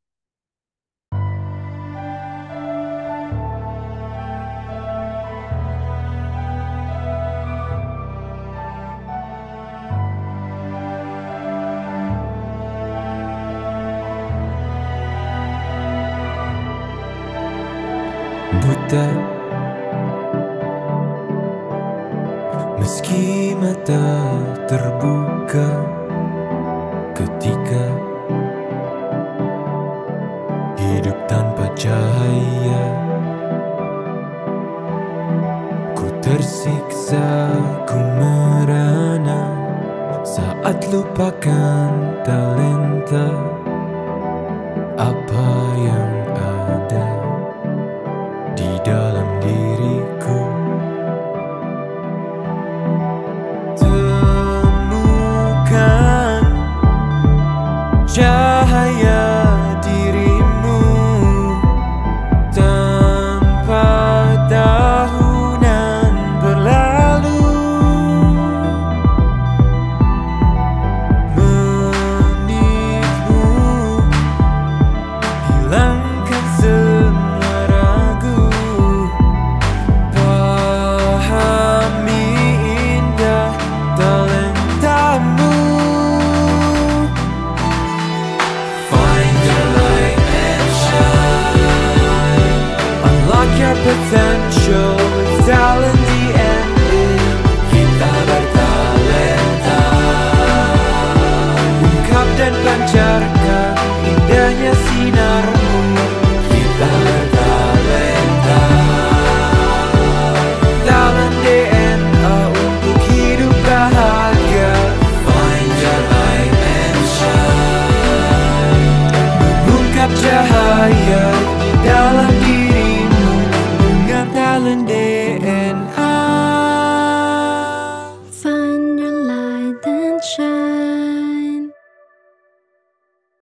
Buta, meski mata terbuka ketika hidup tanpa cahaya, ku tersiksa, ku merana saat lupakan talenta apa yang